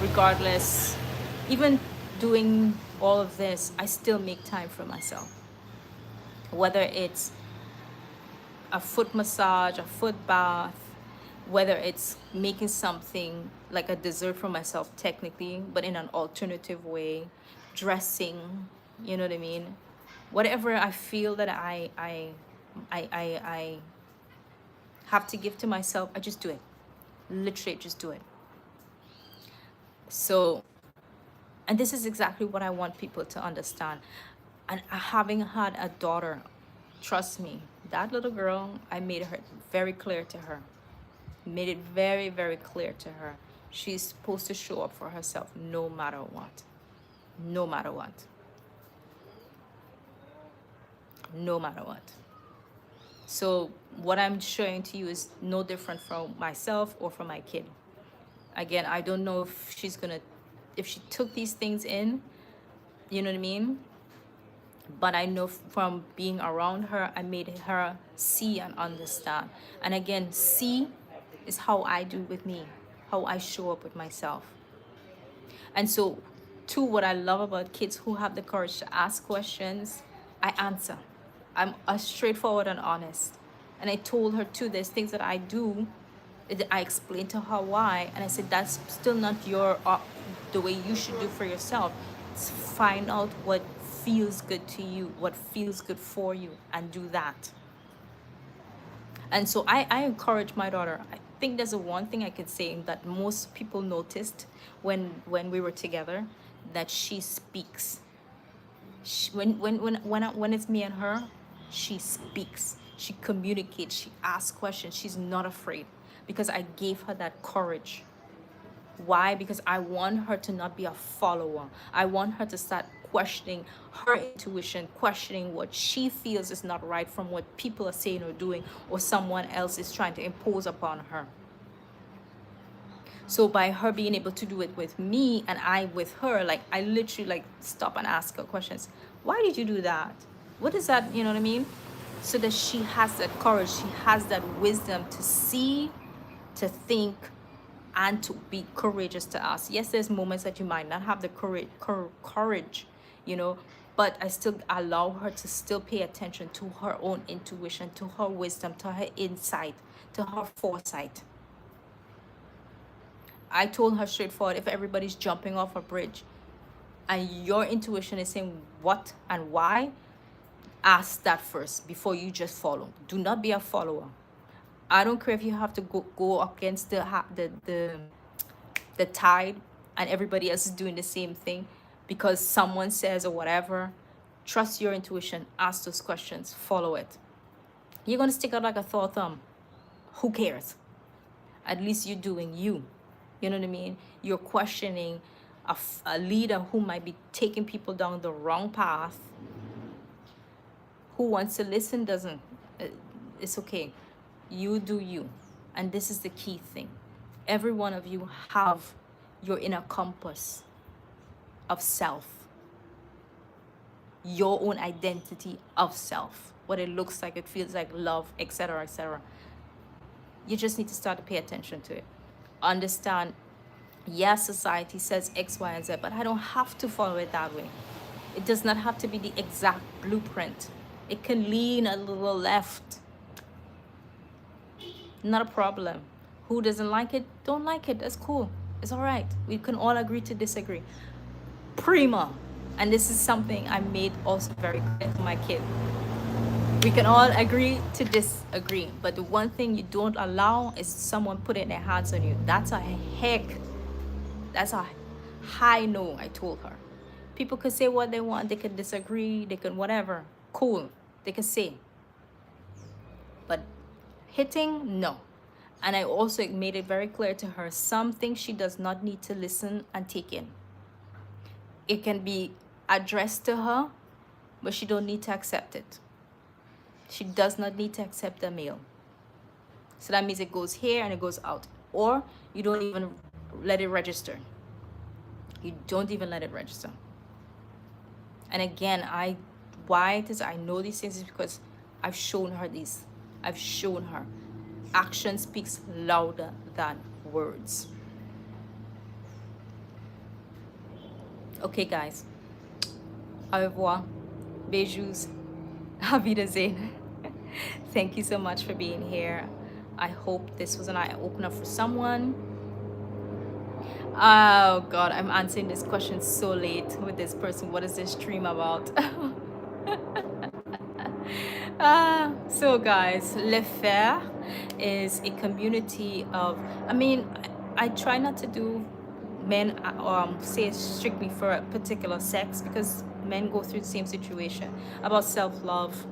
regardless. Even doing all of this, I still make time for myself. Whether it's a foot massage, a foot bath, whether it's making something like a dessert for myself technically, but in an alternative way, dressing, you know what I mean? Whatever I feel that I have to give to myself, I just do it. Literally just do it. So, and this is exactly what I want people to understand. And having had a daughter, trust me, That little girl, I made her very clear to her. Made it very, very clear to her. She's supposed to show up for herself no matter what. No matter what. No matter what. So what I'm showing to you is no different from myself or from my kid. Again, I don't know if she's gonna, if she took these things in, you know what I mean? But I know from being around her, I made her see and understand. And again, see is how I do with me, how I show up with myself. And so, too, what I love about kids who have the courage to ask questions, I answer. I'm straightforward and honest. And I told her too, there's things that I do. I explained to her why, and I said that's still not your the way you should do for yourself. Find out what feels good to you, what feels good for you, and do that. And so I encourage my daughter. I think there's a one thing I could say that most people noticed when we were together, that she speaks. When it's me and her, she speaks. She communicates. She asks questions. She's not afraid because I gave her that courage. Why? Because I want her to not be a follower. I want her to start questioning her intuition, questioning what she feels is not right from what people are saying or doing, or someone else is trying to impose upon her. So by her being able to do it with me and I with her, like I literally like stop and ask her questions. Why did you do that? What is that? You know what I mean? So that she has that courage, she has that wisdom to see, to think, and to be courageous to ask. Yes, there's moments that you might not have the courage, you know, but I still allow her to still pay attention to her own intuition, to her wisdom, to her insight, to her foresight. I told her straightforward, if everybody's jumping off a bridge and your intuition is saying what and why, ask that first before you just follow. Do not be a follower. I don't care if you have to go against the tide and everybody else is doing the same thing because someone says or whatever. Trust your intuition. Ask those questions. Follow it. You're going to stick out like a sore thumb. Who cares? At least you're doing you. You know what I mean? You're questioning a leader who might be taking people down the wrong path. Who wants to listen doesn't. It's okay. You do you. And this is the key thing. Every one of you have your inner compass of self. Your own identity of self. What it looks like, it feels like, love, etc., etc. You just need to start to pay attention to it. Understand, yes, society says X, Y, and Z, but I don't have to follow it that way. It does not have to be the exact blueprint. It can lean a little left. Not a problem. Who doesn't like it, don't like it. That's cool. It's all right. We can all agree to disagree. Prima. And this is something I made also very clear to my kid. We can all agree to disagree, but the one thing you don't allow is someone putting their hands on you. That's a heck. That's a high no, I told her. People can say what they want. They can disagree. They can whatever. Cool. They can say. But hitting, no. And I also made it very clear to her, some things she does not need to listen and take in. It can be addressed to her, but she don't need to accept it. She does not need to accept the mail. So that means it goes here and it goes out. Or you don't even let it register. You don't even let it register. And again, why it is I know these things is because I've shown her these. I've shown her. Action speaks louder than words. Okay, guys. Au revoir. Beijos. Auf Wiedersehen. Thank you so much for being here. I hope this was an eye-opener for someone. Oh God, I'm answering this question so late with this person. What is this stream about? So guys, Le Phare is a community of, I try not to do men say strictly for a particular sex because men go through the same situation about self-love,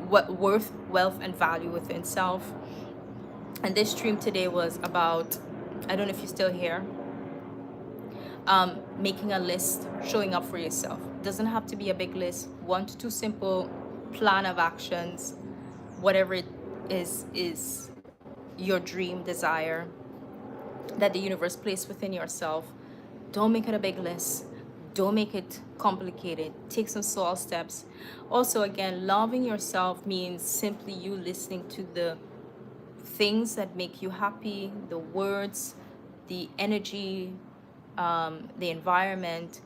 what worth, wealth, and value within self. And this stream today was about, I don't know if you're still here, making a list, showing up for yourself. Doesn't have to be a big list. 1 to 2 simple plan of actions, whatever it is your dream, desire that the universe placed within yourself. Don't make it a big list. Don't make it complicated. Take some small steps. Also, again, loving yourself means simply you listening to the things that make you happy, the words, the energy, the environment,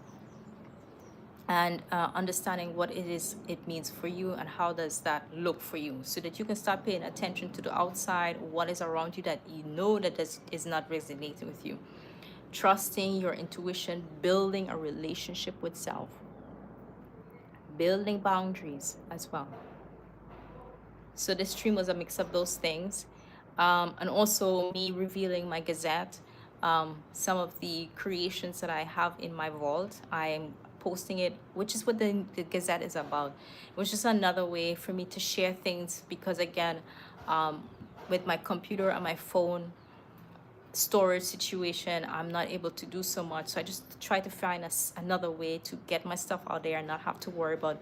and understanding what it is it means for you and how does that look for you, so that you can start paying attention to the outside, what is around you that you know that is not resonating with you. Trusting your intuition, building a relationship with self, building boundaries as well. So this stream was a mix of those things, and also me revealing my Gazette, some of the creations that I have in my vault. I'm posting it, which is what the Gazette is about. It was just another way for me to share things, because again, with my computer and my phone storage situation, I'm not able to do so much. So I just try to find another way to get my stuff out there and not have to worry about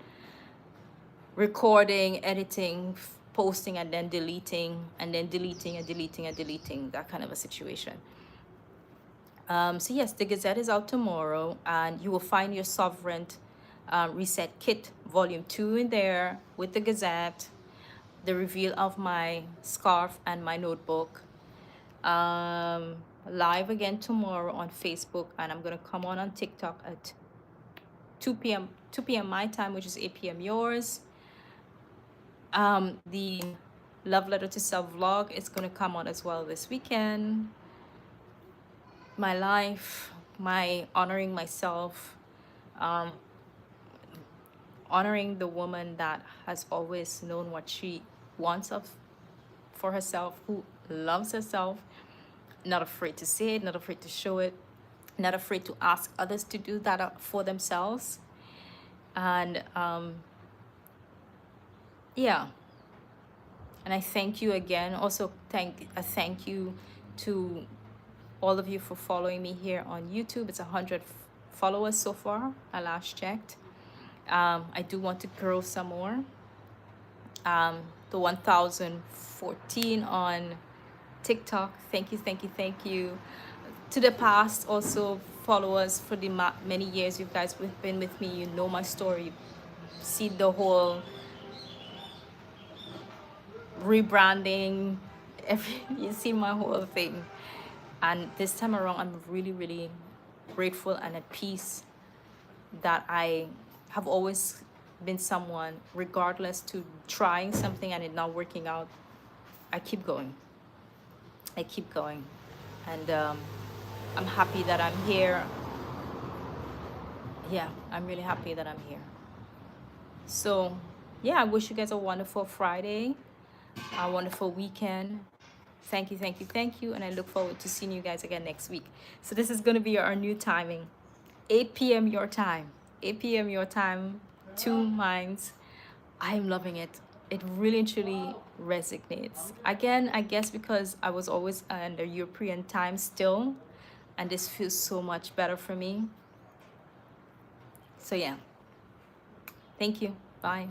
recording, editing, posting, and then deleting, and then deleting and deleting and deleting, that kind of a situation. So yes, the Gazette is out tomorrow, and you will find your Sovereign Reset Kit Volume 2 in there with the Gazette, the reveal of my scarf and my notebook. Live again tomorrow on Facebook, and I'm gonna come on TikTok at 2 p.m. my time, which is 8 p.m. yours. The Love Letter to Self vlog is gonna come on as well this weekend. My life, my honoring myself, honoring the woman that has always known what she wants for herself, who loves herself, not afraid to say it, not afraid to show it, not afraid to ask others to do that for themselves. And yeah, and I thank you again. Also thank you to all of you for following me here on YouTube. It's 100 followers so far, I last checked. I do want to grow some more. The 1014 on TikTok. Thank you, thank you, thank you. To the past also followers, for the many years you guys have been with me, you know my story, see the whole rebranding, you see my whole thing. And this time around, I'm really, really grateful and at peace that I have always been someone, regardless to trying something and it not working out, I keep going. I keep going. And I'm happy that I'm here. Yeah, I'm really happy that I'm here. So yeah, I wish you guys a wonderful Friday, a wonderful weekend. Thank you, thank you, thank you. And I look forward to seeing you guys again next week. So this is going to be our new timing. 8 p.m. your time. 8 p.m. your time, 2 minds. I'm loving it. It really and truly resonates. Again, I guess because I was always under European time still, and this feels so much better for me. So yeah. Thank you. Bye.